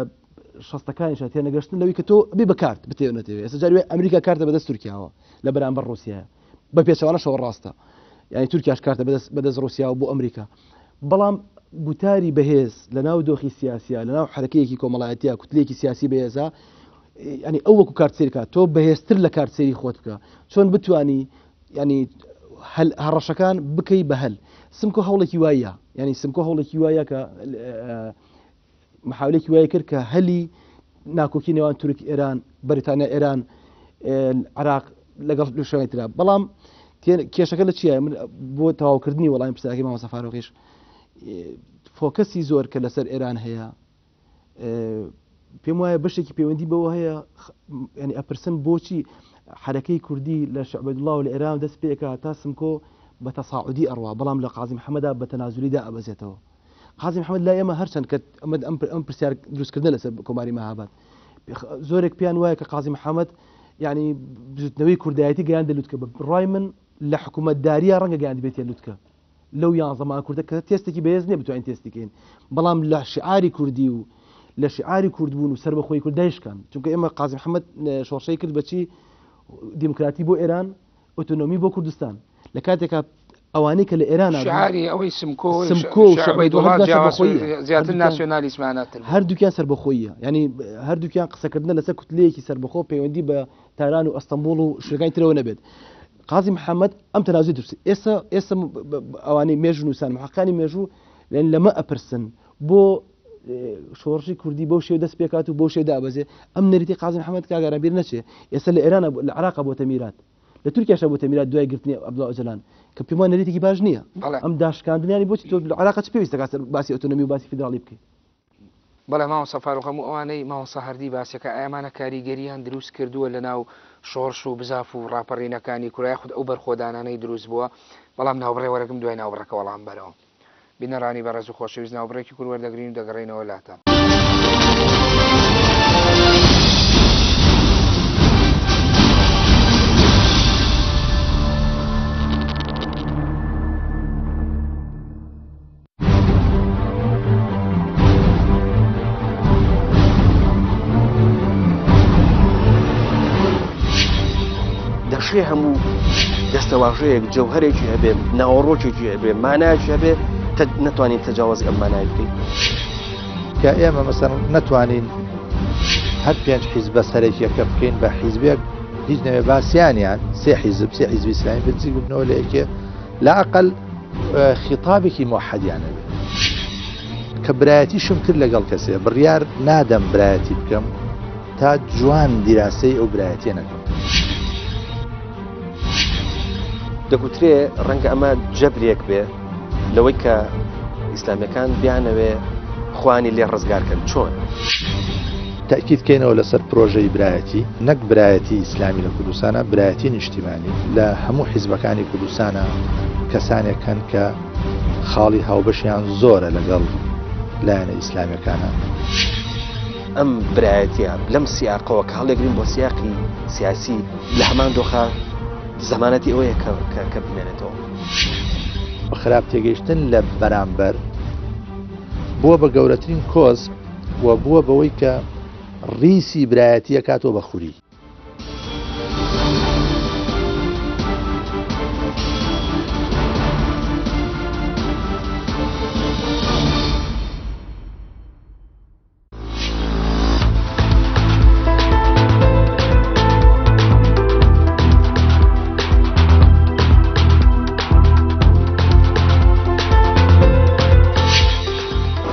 C: شەستەکانیش تێنەگەشتن لەوەی کە تۆ بێ بەکارت بتێنێتەوە ئێستا جاری ئەمریکا کارتە بەدەست تورکیاوە لە بەرامبەر رووسیا بە پێچەوانە شەوە ڕاستە یعنی تورکیاش کارتە بەدەست رووسیا بۆ ئەمریکا بەڵام گوتاری بەهێز لە ناو دۆخی سیاسیە لە ناو حرەکەیەکی کۆمەڵایەتیە کوتلێکی سیاسی بەهێزە ینی ئەو وەکو کارتسێریکات تۆ بەهێزتر لە کارتسێری خۆت بکە چۆن بتوانی ینی هەڕەشەکان بکەی بە هەل سمکۆ هەوڵێکی وایە ینی سمکۆ هەوڵێکی وایە کە محاولێکی وایە کرد کە هەلی ناکۆکی نێوان تورک ئێران بەریتانیا ئێران عراق لەگەڵ شوێنی ترا بەڵام کێشەکە لە چیە بۆ تەواوکردنی وەڵامی پرسیارەکەی مامۆستا فاروقیش فۆکەسی زۆر کە لەسەر ئێران هەیە پێم وایە بەشێکی پەیوەندی بەوە هەیە ینی ئەپرسن بۆچی حرەکەی کوردی لە شعبەدوڵڵا و لە ئێران دەست پێکە تا سمکۆ بە تەساعودی ئەڕوا بەڵام لە قازی محەممەدا بە تەنازولیدا ئەبەزێتەوە قازی محەممەد لا ئێمە هەرچەند کە ئەم پرسیار دروستکردن لەسەر کۆماری مەهاباد زۆرێک پیان وایە کە قازی محەممەد ینی بزوتنەوەی کوردایەتی گەیان دەلوتکە بە ڕای من لە حکوومەتداریە ڕەنگە گەیان دەبێت لوتکە لەو یان زەمان کوردە کە تێستێکی بەهێز نییە بتوانین تێستیکەین بەڵام لە شعاری کوردی و لە شعاری کوردبوون و سەر بەخۆی کوردایشکان چونکە ئێمە قازی محەممەد شۆڕشەی کرد بەچی دیموکراتی بۆ ئێران ئۆتۆنۆمی بۆ کوردستان لە کاتێکا ئەوانەی کە لە ئێران
A: شعاری ئەوەی
C: سمکۆ
A: زیاتر ناسیۆنالیسمانەتر
C: هەردووکیان سەربەخۆیە ینی هەردووکیان قسەکردنە لەسەر کوتلەیەکی سەربەخۆ پەیوەندی بە تاران و ئەستەمبوڵ و شوێنەکانی ترەوە نەبێت قازی محەممەد ئەم تەنازوی درست ئێستا ئەوانەی مێژوو نووسان محەقانی مێژوو لەمە ئەپرسن بۆ شۆڕشی کوردی بۆ شێو دەست پێکات و بۆ شێ دابەزێ ئەم نەریتی قازی محەممەد کاگەران بیر نەچێ ئێستا لە ئێران لە عراق بۆتە میرات لە تورکیاشە بۆتە میرات دوای گرتنی عەبدوڵڵا ئۆجەلان کە پێمان نەریتێکی باش نییە ئەم داشکاندنیانی بۆچی تۆ لە عراق چ پێویستە کات باسی ئۆتۆنۆمی و باسی فیدراڵی بکەیت
A: بەڵێ مامۆستا فاروق هەموو ئەوانەی مامۆستا هەردی باسیەکە ئەمانە کاریگەریان دروست کردووە لە ناو شۆڕش و بزاف و ڕاپەڕینەکانی کورای خود ئەو بەرخۆدانانەی دروست بووە بەڵام ناوبڕێ وەرەگەم دوای ناوبڕەکە وەڵام بەرەوە بینەڕانی بەڕێز و خۆشەویست ناوبڕێکی کورد وەردەگرین و دەگەڕێنەوە لاتان
D: دەشێ هەموو دەستەواژەیەک جەوهرێکی هەبێ ناوەڕۆکێکی هەبێ مانایکی هەبێ نەتوانین تەجاوزی ئەم مانای بکەین
E: کە ئێمە مەسەڵ نەتوانین هەر پێنج حیزبە سەرەکیەکە بکەین بە حیزبێک هیچ نەوێ باسییانیان سێ حیزبی ئیسلامی بنزی بوونەوە لە یەکێ لاقل خیتابێکی موحەدیانە بێت کە برایەتی شم کرد لەگەڵ کەسێ بڕیار نادەم برایەتی بکەم تا جوان دیراسەی ئەو برایەتیە نەکەم
D: دەگوترێ ڕەنگە ئەمە جەبرێک بێ لەوەی کە ئیسلامیەکان بیانەوێ خوانی لێ ڕزگارکەن چۆن
E: تاکیدکەینەوە لەسەر پرۆژەی برایەتی نەک برایەتی ئیسلامی لە کوردستانە برایەتی نیشتیمانی لە هەموو حیزبەکانی کوردستانە کەسانێکن کە خاڵی هاوبەشیان زۆرە لەگەڵ لایەنە ئیسلامیەکانە
D: ئەم برایەتیە لەم سیاقەوە کە هەڵێگرین بۆ سیاقی سیاسی لە هەمان دۆخە زمانەتی ئەوەیە کە بمێنێتەوە
E: بە خراپ تێگەیشتن لە بەرامبەر بووە بە گەورەترین کۆز و بووە بەوەی کە ڕیسی برایەتیە کاتۆ بە خوری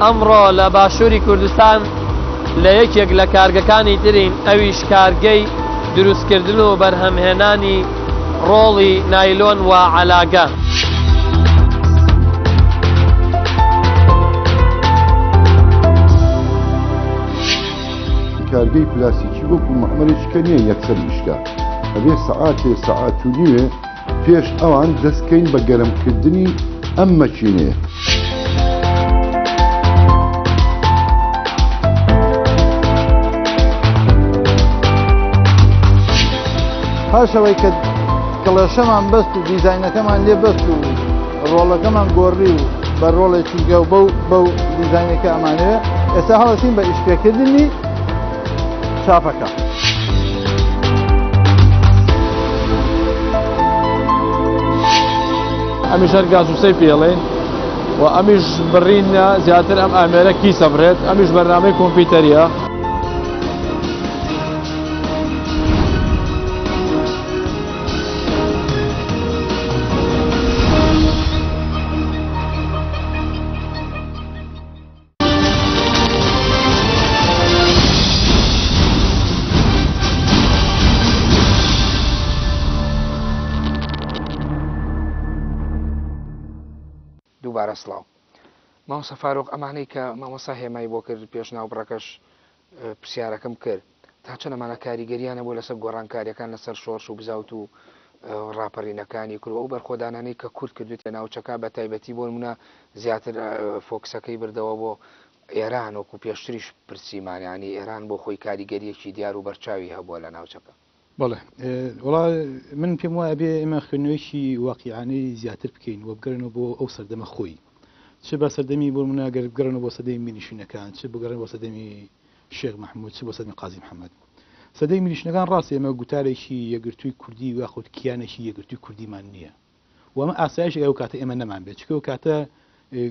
F: ئەمڕۆ لە باشووری کوردستان لە یەکێک لە کارگەکانی ترین ئەویش کارگەی دروستکردن و بەرهەمهێنانی ڕۆڵی نایلۆن و عەلاگە.
G: کارگەی پلاسیکی وەکو مەعمەلێکیکە نییە یەکسەر میشکە ئەبێ سەعاتێ سەعات و نیوێ پێش ئەوان دەستکەین بە گەرمکردنی ئەم مەچینەیە.
E: پاشەوەی کە کڵێشەمان بەست و دیزاینەکەمان لێ بەست و ڕۆڵەکەمان گۆڕی و بە ڕۆڵێکی گەو بەو دیزاینەکە ئەمانەوێ ئێستا هەڵەتین بە ئیشپێکردنی چاپەکە.
H: ئەمیش هەر گازوسەی پێڵێن و ئەمیش بڕینە زیاتر ئەم ئامێرە کی سەبرێت ئەمیش بەرنامەی کۆمپیوتەریە.
A: دووبارە سڵاو. مامۆستا فاروق ئەمانەی کە مامۆستا هێمای بۆ کرد پێش ناوبڕەکەش پرسیارەکەم کرد تا چەند ئەمانە کاریگەریانە بۆ لەسەر گۆڕانکاریەکان لەسەر شۆرش و بزاوت و ڕاپەڕینەکانی کرد و بەرخۆدانانەی کە کورد کردوێتە ناوچەکە بە تایبەتی بۆ نمونە زیاتر فۆکسەکەی بردەوە بۆ ئێران وەکو پێشتریش پرسیمانیانی ئێران بۆ خۆی کاریگەریەکی دیار و بەرچاوی هەبووە لە ناوچەکە.
B: بەڵێ وڵا من پێم وایە بێ ئێمە خوێندنەوەیکی واقیعانەی زیاتر بکەین و بگەڕێنەوە بۆ ئەو سەردەمە خۆی چ بە سەردەمی بۆ مناگەر بگەڕێنەوە بۆ سەدەی میلیشنەکان چ بگەڕێنەوە بۆ سەدەمی شێخ محمود چ بۆ سەدەمی قازی محەممەد. سەدەی میلیشنەکان ڕاستی ئێمە گوتارێکی یەگرتووی کوردی واخۆت کیانێکی یەگرتووی کوردیمان نییە و ئەمە ئاسایش ئەو کاتە ئێمە نەمان بێت چکە کاتە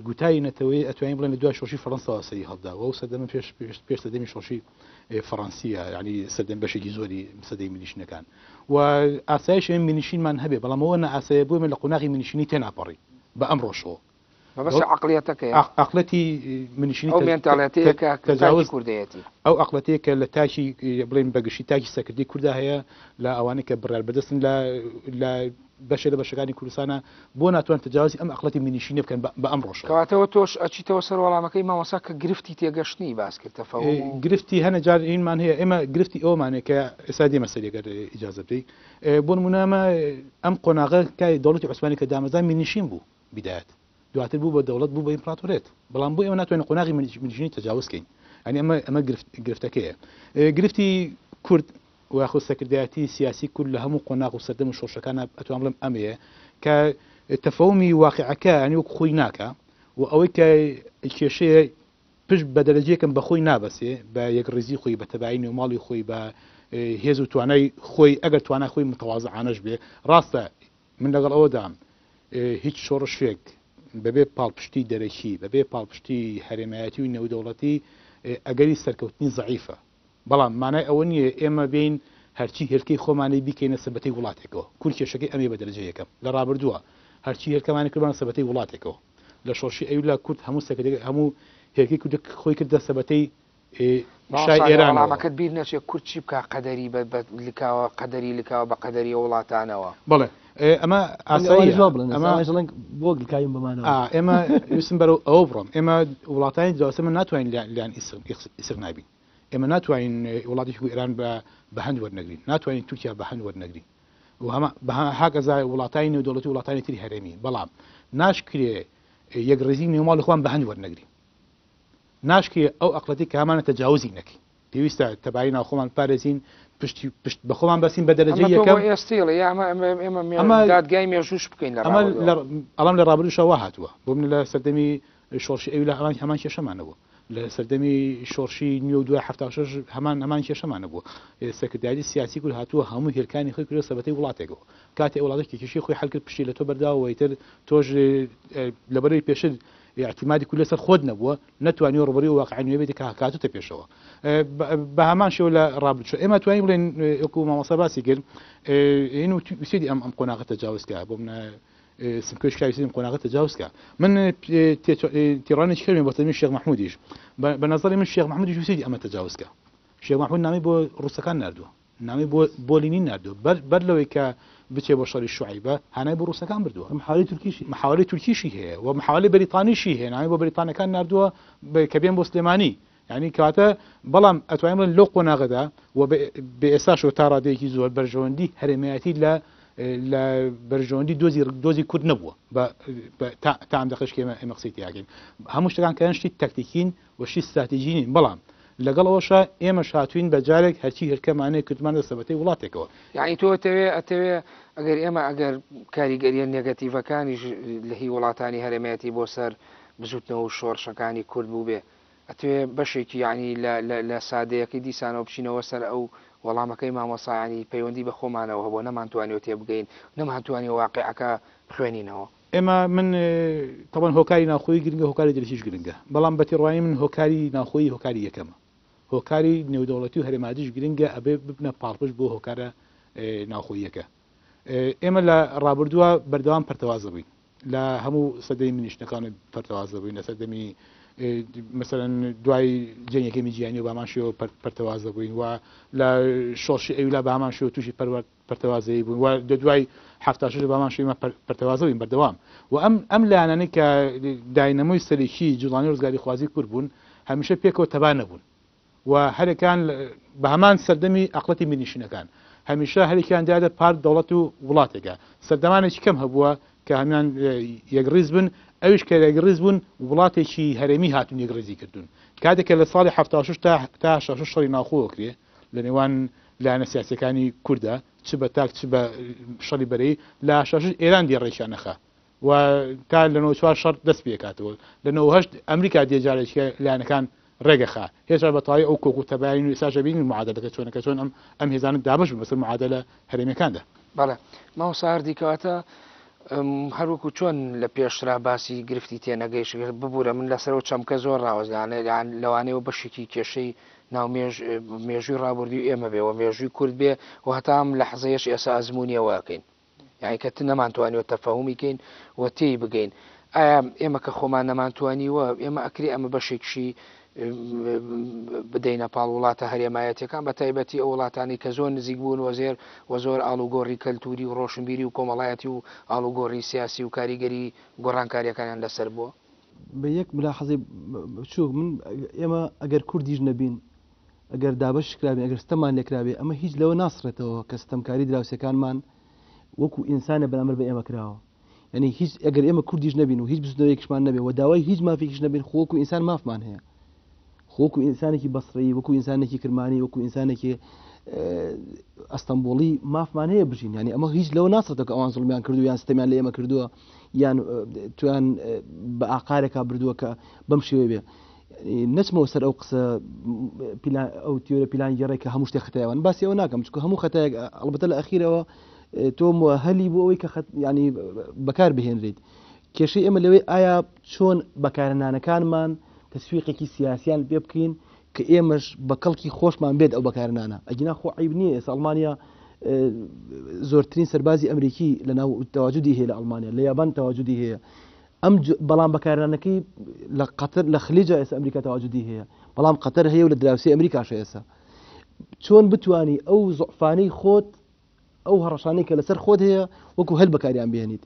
B: گوتایی نەتەوەی ئەتوانین بڵێن لە دوای شۆشی فەڕەنساوە سەری هەڵداوە و سەردەمە پێش سەدەمی شۆشی فەڕەنسیە یعنی سەردەم بەشێکی زۆری سەدەی میلیشنەکان و ئاسایش ئێمە میلیشینمان هەبێ بەڵام ئەوە نەئاسایە بوومە لە قۆناغی میلیشنی تێناپەڕی بە ئەمڕۆشەوە
A: بەس عقلیەتەکەی
B: عقلەتی منیشنی
A: تەجاوز کوردەتی
B: ئەو عقلەتەیە کە لە تاکی بڵێن بەگشتی تاکی سەکردی کووردا هەیە لە ئەوانەی کە بڕیار بەدەستن لە بەشێ لە بەشەکانی کوردستانە بۆ ناتوان تەجاوزی ئەم عقلەتی منیشینە بکەن بە ئەمڕۆژ.
A: کەواتەوە تۆش ئەچیتەوە سەر وەڵامەکەی مامۆستا کە گرفتی تێگەشتنی باس کردەوە
B: گرفتی هەنە جار اینمان هەیە ئێمە گرفتی ئەومانێک کە ئێستا دێمە سەرێگەر ئیجازە بدەیت بۆ نمونەمە ئەم قۆناغە کای دەوڵەتی عوسمانی کە دامەزان منیشین بوو بدایەت دواتر بوو بە دەوڵەت بوو بە ئیمپراتۆرێت بەڵام بۆ ئێمە ناتوانین قۆناغی منیشینی تەجاوزکەین ئەنی ئەمە گرفتەکەیە. گرفتی کورد واخۆ سەکردایەتی سیاسی کورد لە هەموو قۆناغ و سەردەم و شۆرشەکانە ئەتوان بڵێم ئەمەیە کە تەفەهومی واقعەکە ئەنی وەک خۆی ناکە و ئەوەی کە کێشەیە پشت بە دەرەجەیەکەم بە خۆی نابەسێ بە یەکڕێزی خۆی بە تەبعی نێوماڵی خۆی بە هێز و توانای خۆی ئەگەر توانای خۆی متەوازعانەش بێ ڕاستە من لەگەڵ ئەوەدام هیچ شۆڕشێک بەبێ پاڵپشتی دەرەکی بەبێ پاڵپشتی هەرێمایەتی و نێودەوڵەتی ئەگەری سەرکەوتنی زەعیفە بەڵام مانای ئەوە نییە ئێمە بین هەرچی هێرکەی خۆمانەی بیکەینە سەبەتەی وڵاتێکەوە کور کێشەکەی ئەمێ بە دەرەجە یەکەم لە ڕابردووە هەرچی هێرکەمانی کردوانە سەبەتەی وڵاتێکەوە لە شۆشی ئەولا کورد هەموو سەکردێک هەموو هێرکی کورد خۆی کردە سەبەتەی شای ئێران
A: وەڵامەکەت بیر نەچێت کورد چی بکە قەدەری لکاوە قەدەری لکاوە بە قەدەری وڵاتانەوە.
B: بەڵێ ئەمە
C: ئاسایی بۆ گلکایم بمانەوە
B: ئێمە ویسم بەرەو ئەوە بڕۆم ئێمە وڵاتانی دواسەمە ناتوانین لیان ئیسر نابین ئێمە ناتوانین وڵاتێکی ئێران بە هەند وەرنەگرین ناتوانین تورکیا بە هەند وەرنەگرین و هاکەزای وڵاتانی نێودەوڵەتی وڵاتانی تری هەرێمی بەڵام ناشکرێ یەکڕێزی نێوماڵی خۆیان بە هەند وەرنەگرین ناشکێ ئەو ئەقلەتی کە هەمانە تەجاوزی نەکەی پێویستە تەبایی ناوخۆمان پارێزین پشت بە خۆمان بەسین بە دەرەجە یەکەم
A: ئێمە دادگای مێژوش بکەین
B: ئەڵام لە ڕابردووشەوە هاتووە بۆ من لە سەردەمی شۆڕشی ئەوی لە هەمان کێشەمانەوە لە سەردەمی شۆڕشی 1976 هەمان کێشەمانە بووە سەکرداری سیاسی کورد هاتووە هەموو هێرکانی خۆی کردە سەبەتەی وڵاتێکەوە کاتی وڵاتێکی کێشی خۆی حەل کرد پشتی لە تۆ بەرداوە ئیتر تۆش لەبەرەوەی پێشتر اعتمادی کورد لەسەر خۆت نەبووە نەتوانی ڕوبەری و واقعی بێت کە هاتوتە پێشەوە بە هەمان شێوە لە ڕابردووشە ئێمە توانین بڵێن وەکو مامۆستا باسی کرد هین و وسێدی ئەم قۆناغە تەجاوزکە بۆ منە سمكوش كايسين قناغة تجاوزك من تيراني كلمة بطلمي الشيخ محموديش بنظري من الشيخ محموديش وسيدي أما تجاوزك الشيخ محمود نامي بو روسكان ناردو نامي بولينين ناردو بدلوي ك بتشي بشر الشعيبة هنا بو روسكان بردو محاولة تركيشي هي ومحاولة بريطانيشي هي نامي بو بريطانيا كان ناردو كبيان بو سليماني يعني كاتا بلام اتوامل لو قناغدا وباساس وتارا ديكي زور برجوندي هرمياتي لا برجوندي دوزي كود نبوه تاع دقيش كما مقصيتي يعني همش كان شي تكتيكين وشي استراتيجيين بلام لقال وشا ايما شاتوين بجالك هرشي هركه معنی کتمان سبتي ولاتكو
A: يعني تو اتوي اگر ايما اگر كاريگري نيجاتيف كان اللي هي ولاتاني هرمياتي بوسر بزوتنا وشورشكاني كورد بوبه اتوي بشيك يعني لا سادەیەکی دیسانەوە بچینەوە سەر ئەو وەڵامەکەی مامۆسا ینی پەیوەندی بە خۆمانەوە هەبوو نەمانتوانێت تێبگەین نەمانتوانی واقعەکە بخوێنینەوە
B: ئێمە من طبعا هۆکاری ناخۆی گرنگە هۆکاری دەرەکیش گرنگە بەڵام بەتیڕوانی من هۆکاری ناخۆی هۆکاری یەکەمە هۆکاری نێودەوڵەتی و هەرێمادیش گرنگە ئەبێ ببنە پاڵپشت بۆ هۆکارە ناخۆیەکە ئێمە لە ڕابردووە بەردەوام پەرتەوازە بووین لە هەموو سەدەی منیشتەکان پەرتەوازە بووین لە سەردەمی مثلا دوای جنگەکەی جیهانی و بامانشەوە پەرتەوازە بووین و لە شۆڕشی ئەویلا بامانشەوە تووشی پەرتەوازەیی بووین و دوای 76 بامانشەوە پەرتەوازە بووین بەردەوام و ئەم لایەنانەی کە داینەمۆی سەرەکی جوڵانی ڕزگاری خوازی کورد بوون هەمیشە پێکەوە تەبان نەبوون و هەرێکان بە هەمان سەردەمی عەقڵەتی ملیشنەکان هەمیشە هەرێکیان دایدە پارت دەوڵەت و وڵاتێکە سەردەمانێکی کەم هەبووە کە هەمان یەکڕیز بن ئەوش کە یەکڕیز بوون وڵاتێکی هەرێمی هاتون یەکڕێزی کردوون کاتێکە لە ساڵی 76 تا 66 شەڕی ناوخۆوە کرێ لە نێوان لایەنە سیاسیەکانی کووردە چ بە تاک چ بە شەڕی بەرەی لە 66 ئێران دیێڕێکیان نەخا و تا لە 94 شەڕ دەست پێکاتەوە لە 98 ئەمریکا دێجارێکی لایەنەکان ڕێگەخا هێشتا بەتەواوی ئەو کۆک و تەباین و ئێستا بینین معادلەکە چۆنەکە چۆن ئەم هێزانت دابش بوو بەسەر معادلە هەرێمیەکاندا
A: بەڵێ ماوەسا هەردیکەواتە هەروەکو چۆن لە پێشرا باسی گرفتی تێنەگەیش ببوورە من لەسەرەوە چەمکە زۆر ڕاوەزانە لەوانەیەوە بەشێکی کێشەی ناو مێژووی ڕابردووی ئێمە بێ و مێژووی کورد بێ و هەتام لە حەزەیەش ئێستا ئەزممویەوەکەین یعنی کە نەمانتوانیوە تەفەهومیکەین و تێی بگەین ئایا ئێمە کە خۆمان نەمانتوانیوە ئێمە ئەکری ئەمە بەشێکشی بدەینە پاڵ وڵاتە هەرێمایەتەکان بە تایبەتی ئەو وڵاتانی کە زۆر نزیک بوون وەزێر و زۆر ئاڵوگۆڕی کەلتوری و ڕۆشنبیری و کۆمەڵایەتی و ئاڵوگۆڕی سیاسی و کاریگەری گۆڕانکاریەکانیان لەسەر بووە
C: بە یەک ملاحەزەی بچووک من ئێمە ئەگەر کوردیش نەبین ئەگەر دابش کرابێ ئەگەر ستەمان لێکراوێ ئەمە هیچ لەوە ناسڕێتەوە کە ستەمکاری دراوسەکانمان وەکو ئینسانە بەرامبەر بە ئێمە کراوە یعنی هیچ ئەگەر ئێمە کوردیش نەبین و هیچ بزنەوەیەکشمان نەبێ و داوای هیچ مافێکیش نەبین خۆکو ئینسان مافمان هەیە وەکو ئینسانێکی بەسڕی وەکو ئینسانێکی کرمانی وەکو ئینسانێکی ئەستەمبوڵی مافمان هەیە بژین ینی ئەمە هیچ لەوە ناسڕێتەوە ئەوان زوڵمیان کردو یان ستەمیان لە ئێمە کردووە یان تویان بە ئاقارێکا بردووە کە بەم شێوەیە بێ نەچمەوە سەر ئەو قسە ئەو تیۆرە پیلان گەڕێک کە هەموو شتێک خەتایەوە باسی ئەوە ناکەم چکە هەموو خەتایەک ئەڵبەتە لە ئەخیرەوە تۆ هەلی بۆ ئەوەی کە ینی بەکار بهێنرێت کێشەی ئێمە لەوەی ئایا چۆن بەکارهێنانەکانمان تەسویقێکی سیاسیان پێ بکەین کە ئێمەش بە کەڵکی خۆشمان بێت ئەو بەکارهێنانە ئەگینا خۆ عیب نییە ئێستا ئەڵمانیا زۆرترین سەربازی ئەمریکی لە ناو تەواجودی هەیە لە ئەڵمانیا لە یابان تەواجودی هەیە ئەم بەڵام بەکارهێنانەکەی لە قەتەر لە خلیجا ئێستا ئەمریکا تەواجودی هەیە بەڵام قەتەر هەیە و لە دراوسی ئەمریکاش ئێستا چۆن بتوانی ئەو زوعفانەی خۆت ئەو هەڕەشانەی کە لەسەر خۆت هەیە وەکو هەل بەکاریان بێنیت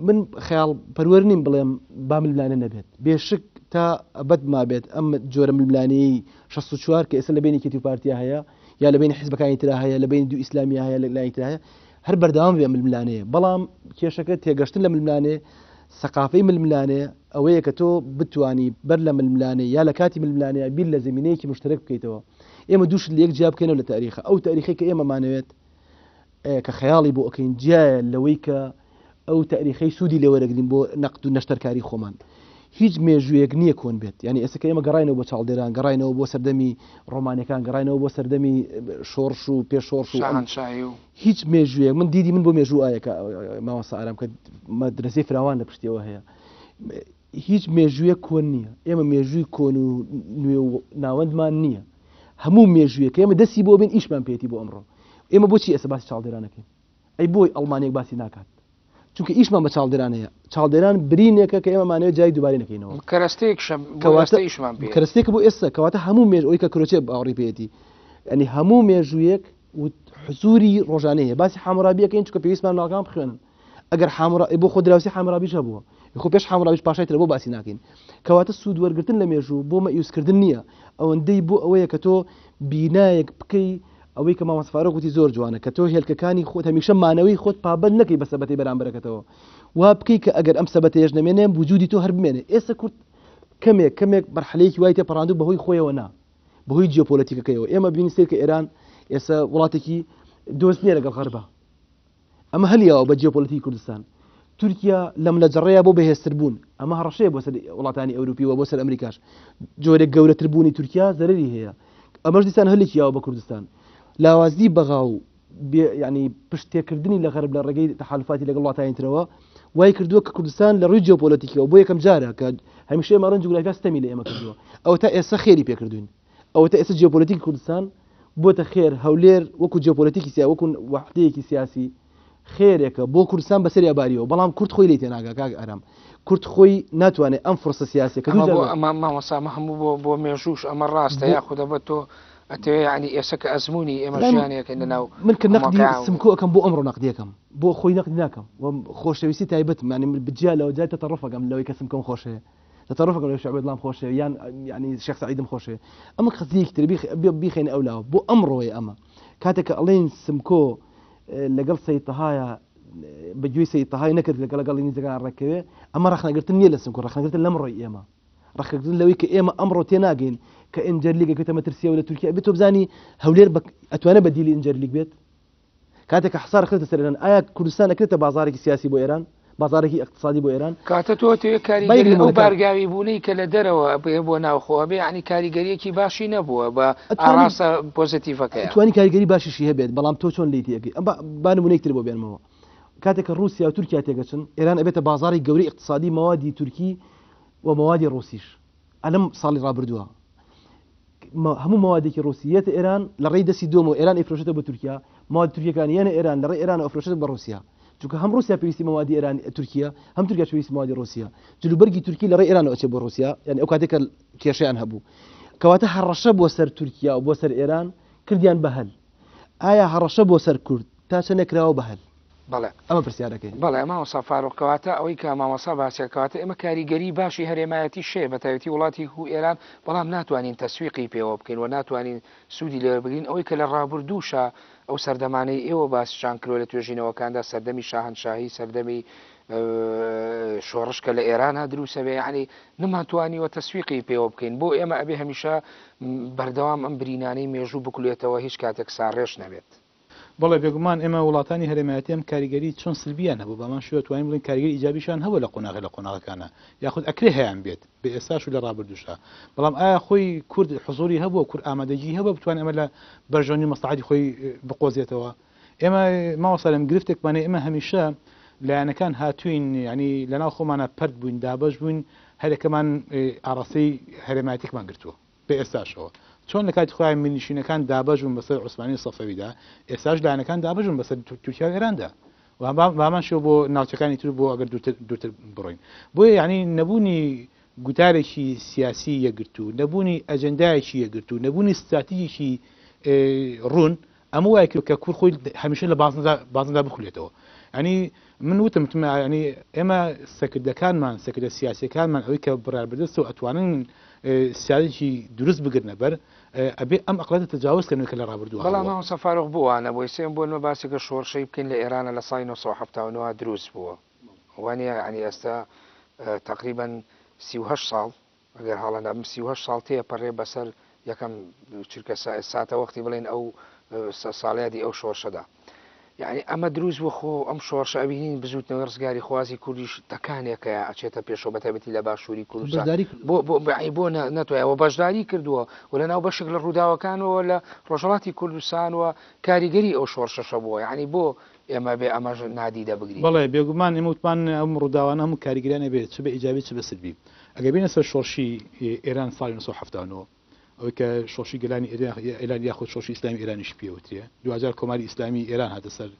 C: من خەیاڵ پەروەر نیم بڵێم با ململانە نەبێت بێشک تا ئەبەت ما بێت ئەم جۆرە ململانەی 64 کە ئێستا لە بینی کێتی پارتیا هەیە یا لە بینی حیزبەکانی ترا هەیە لە بینی دوو ئیسلامی هەیە لە لای ترا هەیە هەر بەردەوام بێ ململانەیە بەڵام کێشەکە تێگەشتن لە ململانێ سەقافەی ململانێ ئەوەیە کە تۆ بتوانی بەر لە ململانێ یا لە کاتی ململانەیە بیر لە زمینەیەکی مشترک بکەیتەوە ئێمە دووشت لە یەک جیا بکەینەوە لە تاریخە ئەو تاریخی کە ئێمەمانەوێت کە خەیاڵی بۆ ئەەکەین جیایە لەوەی کە ئەو تاریخی سوودی لێوەرەگرین بۆ نەقد و نەشتەرکاری خۆمان هیچ مێژوویەک نییە کۆن بێت ینی ئێستا کە ئێمە گەڕاینەوە بۆ چاڵدێران گەڕاینەوە بۆ سەردەمی ڕۆمانەکان گەڕاینەوە بۆ سەردەمی شۆڕش و پێشۆڕش و هیچ مێژوویەک من دیدی من بۆ مێژوو ئایەکە ماوەسا ئارام کە مەدرسەی فراوان لە پشتیەوە هەیە هیچ مێژوویە کۆن نییە ئێمە مێژووی کۆن و نوێ و ناوەندمان نییە هەموو مێژوویەکە ئێمە دەستی بۆ بین ئیشمان پێێتی بۆ ئەمڕۆ ئێمە بۆچی ئێستا باسی چاڵدێرانەکەین ئەی بۆی ئەڵمانێک باسی ناکات چونکە ئیشمان بە چاڵدێرانەیە چاڵدێران برینێکە کە ئێمەمانەوە جای دووبارە نەکەینەوە کەرەستێک بۆ ئێستا کەواتە هەموو مێژ ئەوی کە کرۆچێ باوەڕی پێێتی ئەنی هەموو مێژوویەک حزوری ڕۆژانەیە باسی حامورابیەکەین چکە پێویستمان ناڵگام بخوێنن ئەگەر بۆ خۆ دراوسی حامورابیش هەبووە خۆ پێش حامورابیش پاشای ترە بۆ باسی ناکەین کەواتە سوود وەرگرتن لە مێژوو بۆ مەئیوسکردن نییە ئەوەندەی بۆ ئەوەیە کە تۆ بینایەک بکەی ئەوەی کە مامۆستافارۆ گوتی زۆر جوانە کە تۆ هێلکەکانی خۆت هەمیشە مانەوەی خۆت پابند نەکەی بە سەبەتەی بەرامبەرەکەتەوە وا بکەی کە ئەگەر ئەم سەبەتەیەش نەمێنێ وجودی تۆ هەر بمێنێ ئێستا کورد کەمێک بەرحەلەیەکی وای تێپەڕاندوو بەهۆی خۆیەوە نا بەهۆی جیۆپۆلیتیکەکەیەوە ئێمە بینی سێر کە ئێران ئێستا وڵاتێکی دۆست نییە لەگەڵ غەربە ئەمە هەلیەوە بە جیۆپۆلیتیکی کوردستان تورکیا لەم لە جەڕەیە بۆ بەهێزتر بوون ئەمە هەڕەشەیە بۆ سەر وڵاتانی ئەوروپیەوە بۆ سەر ئەمریکاش جۆرێک گەورەتر بوونی تورکیا زەرری هەیە ئەمەش دیسان هەلێکی یاوە بە کوردستان لاوازی بەغا و ینی پشتێکردنی لە غەرب لە ڕێگەی تەحالفاتی لەگەڵ وڵاتانیترەوە وای کردووە کە کوردستان لە ڕووی جیۆپۆلیتیکەوە بۆ یەکەم جارە کە هەمیشە ئێمە ڕەنج جوگرافیا ستەمی لە ئێمە کردووە ئەوە تا ئێستا خێری پێکردوین ئەوە تا ئێستا جیۆپۆلیتیکی کوردستان بۆتە خێر هەولێر وەکو جیۆپۆلیتیکی سیاسی وەکو وحدەیەکی سیاسی خێرێکە بۆ کوردستان بەسەر یاباریەوە بەڵام کورد خۆی لێ تێناگا کاک ئارام کورد خۆی ناتوانێت ئەم فرسە سیاسی کە
A: مامۆستا هەموو بۆ مێژوش ئەمە ڕاستە یاخودە بە تۆ ئەتەوێ ینی ئێستا کە ئەزمموی ئێمە ژیانەکەن لەناو
C: من کە نەقدی سمکۆ ئەەکەم بۆ ئەمڕۆ نەقدیەکەم بۆ خۆی نەقدی ناکەم خۆشەویستی تایبەت مانی بجیا لەوە جای تەتەڕفەکەم لەوەی کە سمکەم خۆشەیە تەتەڕفەکەم لەوەی شعبێت لام خۆشەیە یان ینی شێخ سەعیدم خۆشەیە ئەمە قەزیەکی تر بیخێنە ئەولاوە بۆ ئەمڕۆیە ئەمە کاتێک کە ئەڵێن سمکۆ لەگەڵ سەید تەهایە بەگوێی سەید تەهای نەکرد لەگەڵ نیزەکان ڕێکەوێ ئەمە ڕخنەگرتن نییە لە سمکۆ ڕخنەگرتن لەمڕۆی ئێمە ڕخنەگرتن لەوەی کە ئێمە ئەمڕۆ تێناگەین کە ئەنجەرلیگەکەوێتە مەترسیەوە لە تورکیا بێت تۆ بزانی هەولێر ئەتوانێت بەدیلی ئەنجەرلیگ بێت کاتێک کە حسار خێتە سەر ئێران ئایا کوردستان ئەکرێتە بازارێکی سیاسی بۆ ئێران بازارێکی اقتصادی بۆ ئێران
A: کاتە تۆ کاریگەری ئەو بارگاوی بوونەی کە لە دەرەوە بۆ ناوخۆوە بێ ینی کاریگەریەکی باشی نەبووە بە ئاڕاستە پۆزیتیڤەکەی
C: توانی کاریگەری باشیشی هەبێت بەڵام تۆ چۆن لیتیەکەی ئەم بانمونەیەکتر بۆ بێنمەوە کاتێک کە رووسیا و تورکیا تێگەچن ئێران ئەبێتە بازاری گەورەی اقتصادی مەوادی تورکی و مەوادی ڕوسیش ئەلەم ساڵی ڕابردووە هەموو مەوادێکی ڕوسیەتە ئێران لە ڕێی دەستی دۆمەوە ئێران ئەفرۆشێتە بە تورکیا مەواد تورکیەکان یانە ئێران لە ڕێی ئێران ئەفرۆشێت بە رووسیا چونکە هەم رووسیا پێویستی مەوادی ئێران تورکیا هەم تورکیا پێویستی مەوادی رووسیا جلوبەرگی تورکی لە ڕێی ئێران ئەچێت بۆ رووسیا یعنی ئەو کاتێک کە کێشەیان هەبوو کەواتە هەڕەشە بۆ سەر تورکیا و بۆ سەر ئێران کردیان بەهەل ئایا هەڕەشە بۆ سەر کورد تا چ نەکراوە بەهەل
A: بەڵێ
C: ئەمە پرسیارەکەی
A: بەڵێ مامۆستا فاروقکەواتە ئەوەی کە مامۆستا باسیەکەواتە ئێمە کاریگەری باشی هەرێمایەتی شێ بە تایبەتی وڵاتی و ئێران بەڵام ناتوانین تەسویقی پێوە بکەین و ناتوانین سوودی لێ بگرین ئەوەی کە لە ڕابردووشە ئەو سەردەمانەی ئێوە باسیشان کردووە لە توێژینەوەکاندا سەردەمی شاهنشاهی سەردەمی شۆڕش کە لە ئێرانە دروسە بێ ینی نەماتوانیوە تەسویقی پێوە بکەین بۆ ئێمە ئەبێ هەمیشە بەردەوام ئەم برینانەی مێژوو بکولێتەوە هیچ کاتێک ساڕێش نەبێت
B: بەڵێ بێگومان ئێمە وڵاتانی هەرێمایەتی ئەم کاریگەری چۆن سلبیان هەبوو بەمان شوێ توانین بڵین کاریگەری ئیجابیشان هەبوو لە قۆناغەکانە یاخود ئەکرێ هەیان بێت بە ئێستاش و لە ڕابردووشە بەڵام ئایا خۆی کورد حزوری هەبووە کورد ئامادەجی هەبوو بتوان ئەمە لە بەرژەوەنی مەسلحەتی خۆی بقۆزێتەوە ئێمە ماوەسا لەم گرفتێکمانێ ئێمە هەمیشە لایەنەکان هاتوین ینی لەناو خۆمانە پەرد بووین دابەش بووین هەرێکەمان ئاڕاستەی هەرێمایەتێکمان گرتووە بە ئێستاشەوە چۆن لە کاتی خۆیان ملیشینەکان دابەژون بەسەر عوسمانی سەفەویدا ئێستاش لایەنەکان دابەژون بەسەر تورکیا و ئێراندا بامان شێوە بۆ ناوچەکانی تر بۆ ئەگەر دووتر بڕۆین بۆیە یعنی نەبوونی گوتارێکی سیاسی یەکگرتو نەبوونی ئەجەندایەکی یەکگرتو نەبوونی استراتیژیکی ڕوون ئەمە وایە کە کورد خۆی هەمیشە لە بازندا بخولێتەوە ینی من وتم ینی ئێمە سەکردەکانمان سەکردە سیاسیەکانمان ئەوەی کە بڕاربردەستەوە ئەتوانن سیادێکی دروست بگرنە بەر ئەبێ ئەم ئەقلەتە تەجاوزکەن کە لە ڕابردووە
A: بەڵام مامۆستا فاروق بووانە بۆی سێم بۆ نوە باسێکە شۆڕشەی بکەین لە ئێرانە لە ساڵی 1970 دروست بووە وانە ینی ئێستا تقریبا 38 ساڵ ئەگەر هەڵەندا 38 ساڵ تێ پەڕێ بەسەر یەکەم چرکە ساتە وەختی بڵێن ئەو ساڵیادی ئەو شۆڕشەدا یعنی ئەمە دروست بۆ خۆ ئەم شۆڕشە ئەبینین بزوتنەوەی ڕزگاری خوازی کوردیش تەکانێکە ئەچێتە پێشەوە بەتایبەتی لە باشووری کوردستان بۆ نەتوانەوە بەشداری کردووە و لەناو بەشێک لە ڕووداوەکانەوە لە ڕۆژهەڵاتی کوردستان و کاریگەری ئەو شۆڕشەشە بووە یعنی بۆ ئێمە بێ ئەمەش نادیدە بگرین
B: بەڵێ بێگومان ئێمە وتمان ئەم ڕووداوانە هەموو کاریگەریانە بێت چ بە ئیجابی چ بە سلبی ئەگەر بینە سەر شۆڕشی ئێران ساڵی 1970 ئەوەی کە شۆڕشی گەلانی ئێران یاخود شۆڕشی ئیسلامی ئێرانیش پێوترێ 2000 کۆماری ئیسلامی ئێران هاتە سەر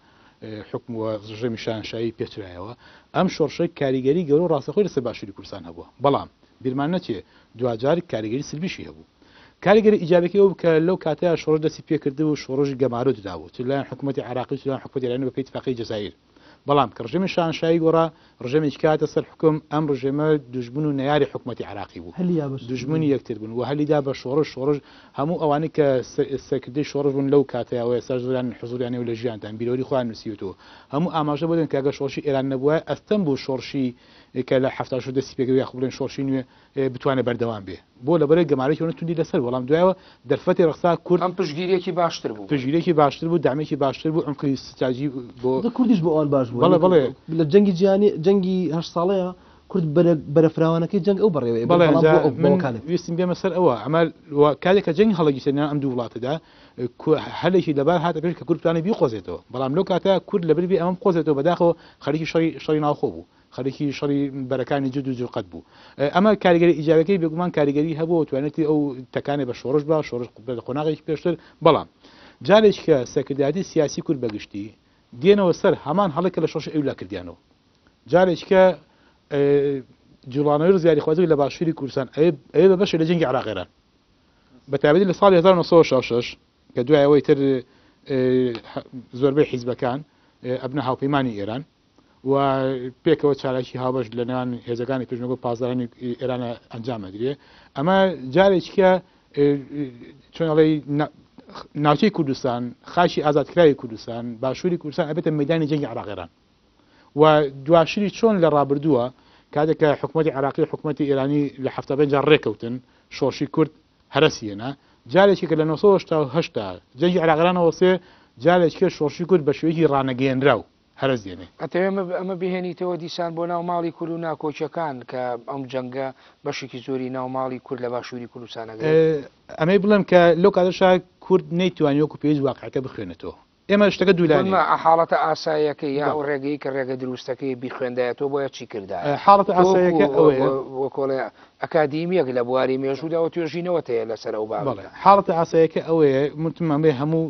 B: حکم و ڕژێمی شاهنشایی پێچرایەوە ئەم شۆڕشەی کاریگەری گەورە و ڕاستەخۆی لەسەر باشووری کوردستان هەبووە بەڵام بیرمان نەچێ دوجار کاریگەری سلبیشی هەبوو کاریگەری ئیجابەکەی ئەو کە لەو کاتەیە شۆڕش دەستی پێکرد و شۆڕژی گەمارە دابوو چ لایەن حکوومەتی عراقی چ لایەن حکوومەتی ایرانی بە پێی اتفاقی جەزایر بەڵام کە ڕژێمی شاهنشایی گۆڕا ڕژێمێکی کاتە سەر حکوم ئەم ڕژێمە دوژمن و نەیاری حکوومەتی عراقی بوو دوژمنی یەکتر بوون و هەلیدا بە شۆڕش هەموو ئەوانەی کە سەرکردەی شۆڕش بوون لەو کاتەیەوە ێستا زۆریان حزوریانی و لە ژیانتان بیرۆری خۆیان نووسیوتەوە هەموو ئاماژە بۆدەن کە ئەگە شۆڕشی ئێران نەبووە ئەستەم بوو شۆڕشی کە لە هەفتاد دەستی پێکەوە یاخ بڵێن شۆڕشی نوێ بتوانێت بەردەوام بێ بۆ لەبەرەی گەمارەی توندی لەسەر وەڵام دوایەوە دەرفەتی ڕخسا کورد
A: ئەم پشگیریەکی باشتر بوو
B: پشگیریەکی باشتر بوو دامێکی باشتر بوو ئەمقی ستراژی بۆ
C: کوردیش بۆ ئەوان باش بوو
B: بەڵێ
C: لە جەنگی جیهانی جەنگی 8 ساڵەیە کورد بەرەفراوانەکەی جەنگ ئەو بەڕێوەیە
B: ویستیم بێمە سەر ئەوە ئەمە کاتێککە جەنگ هەڵەگیسێنیان ئەم دوو وڵاتەدا هەلێکی لەبار هاتە پێش کە کورد بتوانێت بیقۆزێتەوە بەڵام لەو کاتە کورد لەبەر بێ ئەمەم قۆزێتەوە بەداخەوە خەریکی شەڕی ناوخۆ بوو خەریکی شەڕی بەرەکانی جد و جوقەت بوو ئەمە کاریگەری ئیجابەکەی بێگومان کاریگەری هەبوو توانێتی ئەو تەکانێ بە شۆڕش بە شۆڕش قۆناغێکی پێشتر بەڵام جارێک کە سەکردایەتی سیاسی کورد بەگشتی دێنەوە سەر هەمان هەڵێکە لە شۆڕش ئەولا کردیانەوە جارێک کە جوڵانەوەی زیادی خوازی لە باشووری کوردستان ئەوێ بە بەشی لە جەنگی عراق ئێران بە تایبەتی لە ساڵی 1966 کە دوایەوەی تر زۆربەی حیزبەکان ئەبنە هاوپەیمانی ئێران و پێکەوە چالاکی هاوبەش لە نێوان هێزەکانی پێشنەوە پازارانی ئێرانە ئەنجامەدرێ ئەمە جارێککە چۆنڵی ناوچەی کوردستان خاشی ئازادکراوی کوردستان باشووری کوردستان ئەبێتە مەیدانی جەنگی عراق ئێران و دواشری چۆن لە ڕابردووە کاتێککە حکوومەتی عراقی و حکوومەتی ئێرانی لە 75 ڕێکەوتن شۆڕشی کورد هەرسیێنە جارێکی کە لە 1970 جەنگی عراقیرانەوە سێ جارێککە شۆڕشی کورد بە شێوەیەکی ڕانەگەیەنراو هەرزیێنێ
A: ئەمە بهێنیتەوە دیسان بۆ ناو ماڵی کورد و ناکۆچەکان کە ئەم جەنگە بەشێکی زۆری ناو ماڵی کورد لە باشووری کوردستانەگە
B: ئەمەی بڵێم کە لەو کاتەشا کورد نەیتوانی وەکو پێویست واقعەکە بخوێنێتەوە ئێمە شتەکە دوولانە
A: حاڵەتە ئاساییەکەی یا ئەو ڕێگەی کە ڕێگە دروستەکەی بیخوێندایەتەوە بۆیە چی کردا
B: حاڵەتە ئاساییەکە ئەوەیە
A: وەکۆڵێ ئەکادیمیەک لە بواری مێژووداوە توێژینەوەتەیە لەسەر ئەو باڵێ
B: حاڵەتە ئاساییەکە ئەوەیە متمانبێ هەموو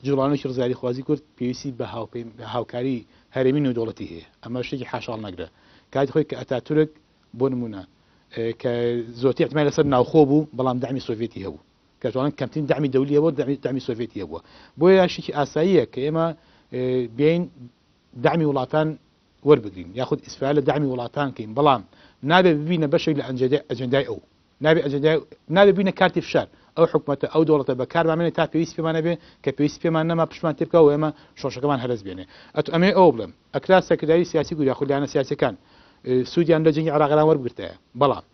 B: جوڵانێکی ڕزاری خوازی کورد پێویستی بە هاوکاری هەرێمی نێودوڵەتی هەیە ئەمە شتێکی حاشاڵ نەگرە کاتی خۆی کە ئەتاتورک بۆ نمونە کە زۆرتی احتمال لەسەر ناوخۆ بوو بەڵام دامی سۆڤێتی هەبوو کەتوانن کەمترین دامی دەولی هەبوو دامی سۆڤێتی هەبووە بۆیە یاشێکی ئاساییە کە ئێمە بین دامی وڵاتان وەربگرین یاخود ئیسفال لە دامی وڵاتان کەین بەڵام نابێ ببینە بەشێک لە ئەجەندای ئەو نابێ بینە کارتی فشار ئەو حکوومەتە ئەو دەوڵەتە بەکارمانێت تا پێویست پێمانە بێ کە پێویست پێمان نەما پشمان تێبکەوە ئێمە شۆڕشەکەمان هەرس بێنێ ئەمێ ئەو بڵم ئەکرا سەکرداری سیاسی گویا خودیانە سیاسەکان سوودیان لە جەنگی عراقیران وەربگرتایە بەڵام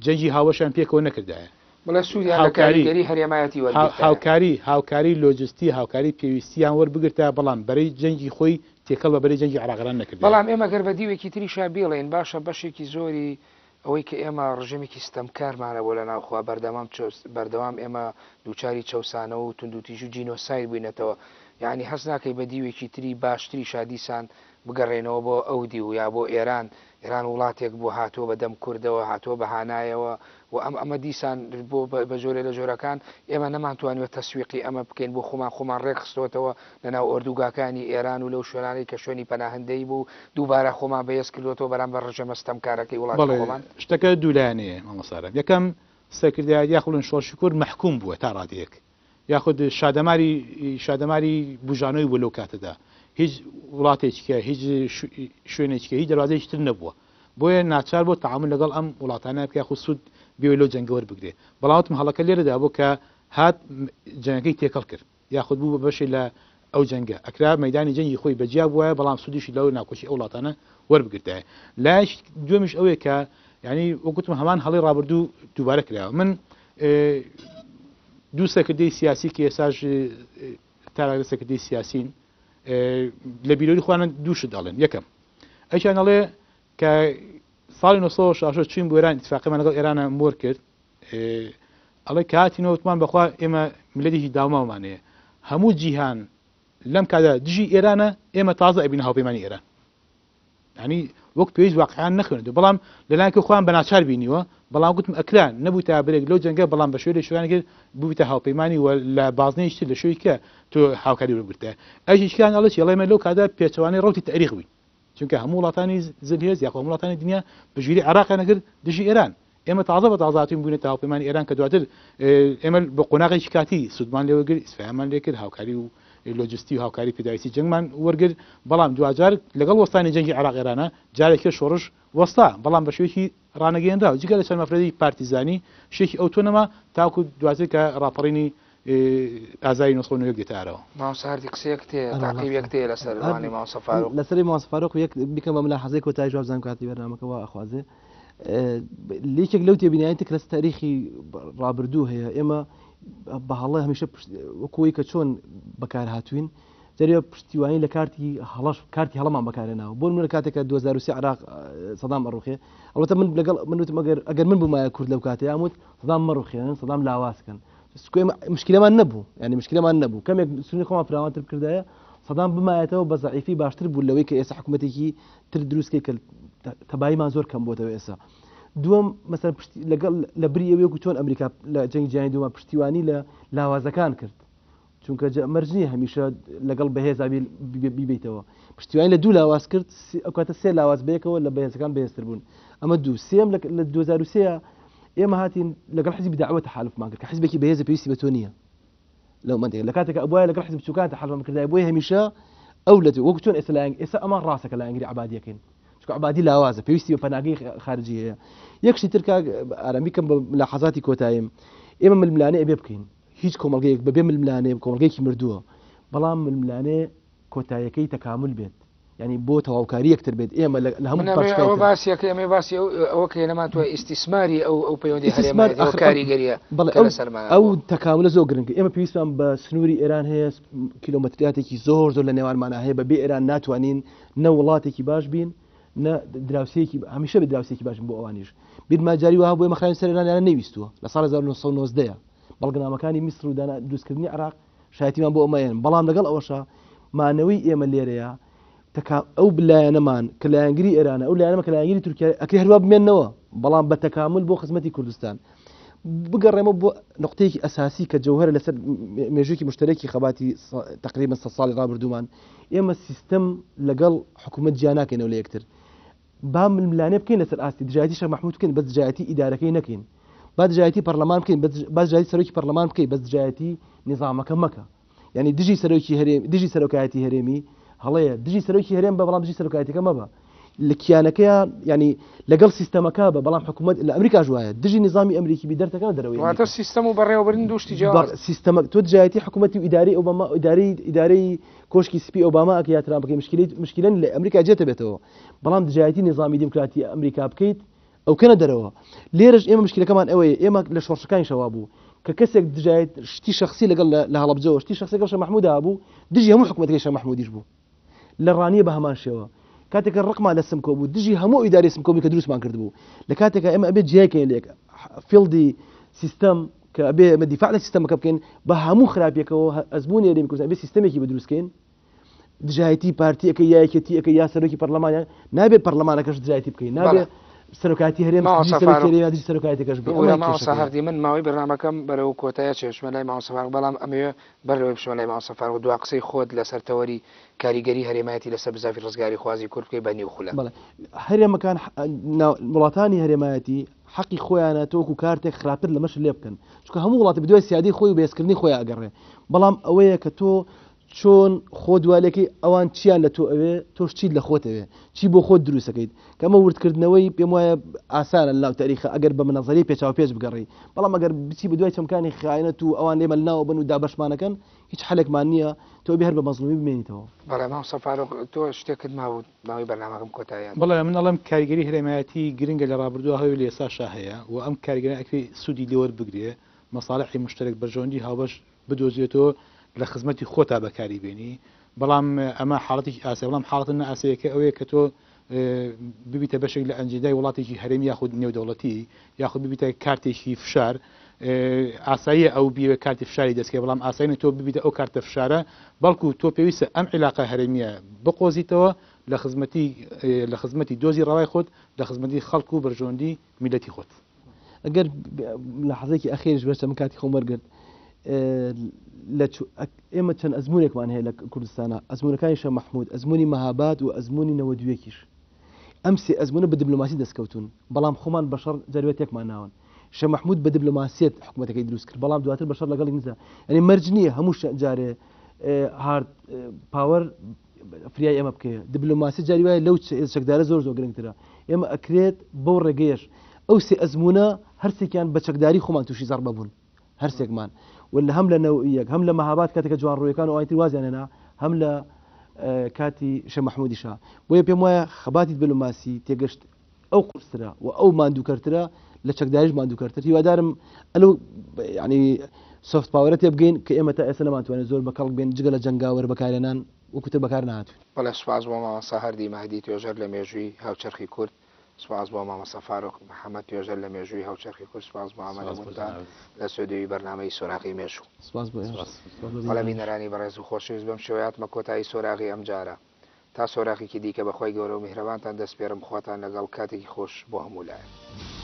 B: جەنگی هاوەشیان پێکەوە نەکردایە هاوکاری لۆجستی هاوکاری پێویستیان وەربگرتە بەڵام بەرەی جەنگی خۆی تێکەڵ بە بەرەی جەنگی عراقیران نەکرد
A: بەڵام ئێمە گەر بە دیوێکی تریشا بێڵێن باشە بەشێکی زۆری ئەوەی کە ئێمە ڕژێمێکی ستەمکارمانە بۆ لە ناوخوا بەردەوام ئێمە دووچاری چەسانە و تونندوتیژ و جینۆسایر بووینەتەوە یعنی هەست ناکەی بە دیوێکی تری باشتری شادیسان بگەڕێنەوە بۆ ئەو دی و یا بۆ ئێران وڵاتێک بۆ هاتۆ بە دەم کوردەوە هاتۆ بە هانایەوە و ئەمە دیسان بۆ بە جۆرە لە جۆرەکان ئێمە نەمانتوانێت تەسویقی ئەمە بکەین بۆ خۆمان ڕێکخستەوەتەوە لەناو ئۆردوگاکانی ئێران و لەو شوێنانی کە شوێنی پەناهندەی بوو دووبارە خۆمان بەهێز کردوەوە بەرامبەر ڕژەمە ستەمکارەکەی وڵات
B: شتەکە دوولایەنەیە مامۆستا یەکەم سەکردایەتی یاخودن شۆڕشی کورد مەحکوم بووە تا ڕادەیەک یاخود شادەماری بژانۆی بوو لەو کاتەدا هیچ وڵاتێکە هیچ شوێنێکە هیچ دەواازەیەکی تر نەبووە بۆیە ناچار بۆ تعامل لەگەڵ ئەم وڵاتانە بکە خو سوود بێ لەو جەنگەوە بگرێ بەڵاوتم هەڵەکە لێرەدا بۆ کە هات جەنگەکەی تێکەڵ کرد یاخود بوو بە بەشی لە ئەو جەنگە ئەکرا مەدانی جەنگی خۆی بەجیا بووە بەڵام سوودیشی لەو ناکۆشی ئەو وڵاتانە وەربگرتایە لایش دوێمیش ئەوەیە کە ینی وەگوتم هەمان هەڵی ڕابردوو دووبارە کراوە من دوو سەکردەی سیاسی کە ئێساژ تا سەکردەی سیاسین لە بیرۆری خوانە دووشت دەڵێن یەکەم ئەیان دەڵێ کە ساڵی 1960 چین بۆ ئێران اتفاقیمان لەگەڵ ئێرانە مۆر کرد ئەڵێ کاتینەوەتمان بەخوا ئێمە ملەتێکی داوماومانەیە هەموو جیهان لەم کادا دژی ئێرانە ئێمە تازە ئەبین هاوپەیمانی ئێران يعني وەک پێویست واقعیان نەخوێنێتەوە بەڵام لەلایەنی خۆیان بەناچار بینیوە بەڵام گوتم ئەکران نەبوو تا برێک لەو جەنگە بەڵام بە شوێنی شوێنێک بوویتە هاوپەیمانی و لە بازنەیەشتی لە شوی کە تۆ هاوکاری وەرگرتە ئەژیشکان ئەڵێ ئەڵێمە لەو کادا پێچەوانەی ڕەوتی تاریخ بووین چونکە هەموو وڵاتانی زلهێز یا هەموو وڵاتانی دنیا بەژووری عێراقیان نەکرد دژی ئێران ئێمە تازە بە تازاتین بوونێتە هاوپەیمانی ئێران کە دواتر ئێمە بە قۆناغێکی کاتی سوودمان لێوەرگرت ئیسفایانمان لێ کرد هاوکاری و لۆجستی و هاوکاری پێداویستی جەنگمان وەرگرت بەڵام دوجار لەگەڵ وەستانی جەنگی عێراق ئێرانە جارێکە شۆڕش وەستا بەڵام بە شوێکی ڕانەگەیەنرا جگە لە چەند مەفرەدی پارتیزانی شێکی ئەو تۆنەما تاکو دواتر کە ڕاپەڕینی ئازاری 1990 دێتارەوە
A: ماوەساردی قسەیەک تێ تاقیبێک تێ لەسەر ڕوانی ماوەسە فاروق
C: لەسەری ماوەسە فاروق یەک بیکەم بە ملاحەزەی کۆتایی جواب زانم کاتی بەرنامەکەەوە ئەخوازێ لێکێک لەو تێبینایەتی کە لەس تاریخی ڕابردوو هەیە ئێمە بە هەڵە هەمیشە وەکوی کە چۆن بەکار هاتوین دەرێ پشتیوانی لە کارتی هەڵەمان بەکارێناوە بۆ من لە کاتێکە 2023 عراق سەدام ئەڕوخێ ئەوەتە من لەگەڵ منوتم ئەگەر من بمایە کورد لەو کاتێ یاموت سەدام مەڕوخێنن سەدام لاوازکەن مشکلەمان نەبوو ینی مشکلەمان نەبوو کەمێک سنی خۆمان فراوانتر کردایە سەدام بمایەتەوە بە زەعیفی باشتر بوو لەوەی کە ئێستا حکوومەتێکی تر دروستکەی کە تەباییمان زۆر کەم بۆتەوە ئێستا دووەم مەسەر لەگەڵ لە بری ئەوەیەک چۆن ئەمریکا لە جەنگی جیهانی دووەم پشتیوانی لە لاوازەکان کرد چونکە مەرجنی هەمیشە لەگەڵ بەهێز بیبیتەوە پشتیوانی لە دوو لاواز کرد ئەو کاتە سێ لاواز بەیەکەوە لە بەهێزەکان بەهێزتر بوون ئەمە دوو سێم لە 2023 ئێمە هاتین لەگەڵ حزبی داعوە تەحالفمان کرد کە حزبێکی بەهێزە پێویستی بە تۆ نییە لەو منطقە لە کاتێکە ئەبوایە لەگەڵ حزب بچووکان تەحالفمان کردای بۆیە هەمیشە ئەو لە وەکو چۆن ئێستا ئەمە ڕاستەکە لە ئەنگری عبادیەکەین چونکە عبادی لاوازە پێویستی بە پەناگەی خارجی هەیە یەکشی تر ئارامی کەم بە ملاحەزاتی کۆتاییم ئێمە ململانێ ئەبێ بکەین هیچ کۆمەڵگەیەک بەبێ ململانێ کۆمەڵگەیەکی مردووە بەڵام ململانێ کۆتاییەکەی تەکامل بێت ینی بۆ تەواوکاری یەکتر بێت ئێمە لە هەموو
A: باسیەکە ئەمە باسی ئەوە کە نەماتوە ئیسtismاری ئەو پەیوەندی هەرێمە کاریگەریە
C: ئەو تەکاملە زۆر گرنگە ئێمە پێویستمان بە سنووری ئێران هەیە کیلۆمەتریاتێکی زۆر لە نێوانمانە هەیە بەبێ ئێران ناتوانین نە وڵاتێکی باش بین نە دراوسەیەکی هەمیشە بە دراوسێکی باشن بۆ ئەوانیش بیرماجاری وها بۆی مەخراین سەر ئێران نەویستووە لە ساڵ 1990 بەڵگەنامەکانی میسر و دروستکردنی عراق شایەتیمان بۆ ئەمەیەن بەڵام لەگەڵ ئەوەشە مانەوەی ئێمە لێرەیە ئەو بلایەنەمان کە لایەنگری ئێرانە ئەو لایەنەمە کە لایەنگری تورکیا ئەکری هەروە بمێنەوە بەڵام بە تەکامل بۆ خزمەتی کوردستان بگەڕێمە بۆ نقطەیەکی ئەساسی کە جەوهرە لەسەر مێژوویەکی مشترەکی خەباتی تقریبا 100 ساڵی ڕابردوومان ئێمە سیستەم لەگەڵ حکوومەت جیا ناکەینەوە لە یەکتر با ململانێ بکەین لەسەر ئاستی دژایەتی شەخ مەحموود بکەین بەس دژایەتی ئیدارەکەی نەکەین با دژایەتی پەرلەمان بکەین با دژایەتی سەرۆکی پەرلەمان بکەین بەس دژایەتی نظامەکە مەکە یعنی دژی سەرۆکی هەرێم دژی سەرۆکایەتی هەرێمی هەڵەیە دژی سەرۆکی هەرێم بە بەڵام دژی سەرۆکایەتەکە مەبە لە کیانەکەیان ینی لەگەڵ سیستەمەکە بە بەڵام حکوومەت لە ئەمریکا ژوایە دژی نظامی ئەمریکی بی دەرتەکە دەرەوەی
A: سیستەم و بەڕێوەبردن دوشتی جواب
C: سیستەمە تۆ دژایەتی حکوومەتی و ئیداری ئۆباما ئیدارەی کۆشکی سپی ئۆباما ئەکە یا ترامپ بکەی مشکلەن لە ئەمریکا جێتە بێتەوە بەڵام دژایەتی نظامی دیموکراتی ئەمریکا بکەیت ئەو کەنە دەرەوە لێرەش ئێمە مشکلەکەمان ئەوەیە ئێمە لە شۆڕشەکانی شەوا بوو کە کەسێک دژایەت شتی شخصی لەگەڵ لە هەڵەبجەوە شتی شخصی لەگەڵ شەخ مەحموود بوو دژی هەموو حکوومەتەکەی شەخ مەحموودیش بوو لە ڕانیە بە هەمان شێوە کاتێکە ڕقمان لە سمکۆ بوو دژی هەموو ئیداری سمکۆبی کە دروستمان کرد بوو لە کاتێکە ئێمە ئەبێت جیاکەین لێک فیلدی سیستەم کە ئەبێ ئەمە دیفاع لە سیستەمەکە بکەین بە هەموو خراپیەکەوە ئەزبوون هێرێمی کوردستان ئەبێ سیستەمێکی بەدروستکەین دژایەتی پارتیەکە یەکێتیەکە یا سەرۆکی پەرلەمانیان نابێت پەرلەمانەکەش دژایەتی بکەین نابێت سەرۆکاتی هەرێم سەرۆکاتێکەش
A: هەردی من ماوەی بەرنامەکەم بەرەو کۆتایە چێشمە لای ماوەسەفار بەڵام ئەمەوێ بەرەوەی بشوە لای ماوەسەفار و دوا قسەی خۆت لەسەر تەوەری کاریگەری هەرێمایەتی لەسەر بزافی ڕزگاری خوازی کورد بکەی بە نیو خولە
C: هەرێمەکان وڵاتانی هەرێمایەتی حەقی خۆیانە تۆکو کارتێک خراپتر لە مەش لێ بکەن چونکە هەموو وڵاتی بدوای سیادی خۆی و بێزکردنی خۆیان ئەگەڕێ بەڵام ئەوەیە کە تۆ چۆن خۆ دوالێکی ئەوان چیان لە تۆ ئەوێ تۆش چیت لە خۆتەوێ چی بۆ خۆت دروستەکەیت کەمە وردکردنەوەی پێم وایە ئاسانە لەناو تاریخە ئەگەر بە منەزەری پێچاو پێش بگەڕی بەڵام ئەگەر بچی بدوای چەمکانی خیانەت و ئەوان لێمە ناوە بن و دابەشمانەکەن هیچ حەلێکمان نییە تۆ بێ هەر بە مەزلومی بمێنیتەوە
A: بەڵێ ماوەسەفار تۆ شتێکت ماوە ماوەی بەرنامەکەم کۆتاییان
B: بەڵێ من ئەڵێم کاریگەری هەرێمایەتی گرنگە لە ڕابردووە هەوی لە ئێساشا هەیە و ئەم کاریگەری ئەکوێ سوودی لێوەربگرێ مەساڵحی مشترک بەرژەوەندی هاوبەش بدۆزێتەوە لە خزمەتی خۆتا بەکاری بێنی بەڵام ئەمە حاڵەتی ئاسیا بەڵام حاڵەتە ئاسیەکە ئەوەیە کە تۆ ببیتە بەشێک لە ئەنجدای وڵاتێکی هەرێمی یاخود نێودەوڵەتی یاخود ببیتە کارتێکی فشار ئاسایی ئەو بیوە کارتی فشاری دەستکە بەڵام ئاسایی تۆ ببیتە ئەو کارتە فشارە بەڵکو تۆ پێویستە ئەم عیلاقە هەرێمیە بقۆزیتەوە لە خزمەتی دۆزی ڕەوای خۆت لە خزمەتی خەڵک و بەرژۆندی میلەتی خۆت.
C: ئەگەر لە حەزێکی ئەخێرش بەشە من کاتی خۆم وەرگرت ئێمە چەند ئەزمونێکمان هەیە لە کوردستانە ئەزمونەکانی شە مەحموود ئەزمموی مەهاباد و ئەزمموی 92کیش ئەم سێ ئەزمونە بە دیبلۆماسی دەستکەوتون بەڵام خۆمان بەشەر جەروێتێکمان ناون شە مەحموود بە دیبلۆماسیەت حکوومەتەکەی دروست کرد بەڵام دواتر بەشەر لەگەڵی نزا ئەنی مەرج نییە هەموو جارێ هارد پاوەر فریای ئێمە بکەیە دیبلۆماسی جاری وایە لەو چەکدارە زۆر گرنگترە ئێمە ئەکرێت بەو ڕێگەیەش ئەو سێ ئەزمونە هەرسێکیان بە چەکداری خۆمان تووشی زەڕ ببوون هەرسێکمان ولا هەم لە نەوەیەک هەم لە مەهاباد کاتێکە جوان ڕوویەکان و ئاینتر وازیانێنا هەم لە کاتی شە مەحموودیشا بۆیە پێم وایە خەباتی دیبلۆماسی تێگەشت ئەو قورسرە و ئەو ماندووکەرترە لە چەکداریش ماندووکەرتر هیوادارم ئەلو ینی سۆفت پاوەرە تێ بگەین کە ئێمە تا ئێستا نەمانتوانێت زۆر بە کەڵک بێن جگە لە جەنگاوەر بەکارێنان وەکوتر بەکار نهاتوین.
A: بەڵێ سوپاس بۆ مامۆستا هەردی مەهدی توێژەر لە مێژووی هاوچەرخی کورد سپاس بۆ مامۆستا فاروق محەممەد توێژەر لە مێژووی هاوچەرخی کورد سپاس بۆ ئامادەبوونتان لە سودەوی بەرنامەی سۆراغی مێژوو. بەڵێ بینەرانی بەڕێز و خۆشەویست بەم شێوەیەتمە کۆتایی سۆراغی ئەم جارە تا سۆراغێکی دیکە بەخۆی گەورە و میهرەبانتان دەست پێرم خواتان لەگەڵ کاتێکی خۆش بۆ هەموو لایەن.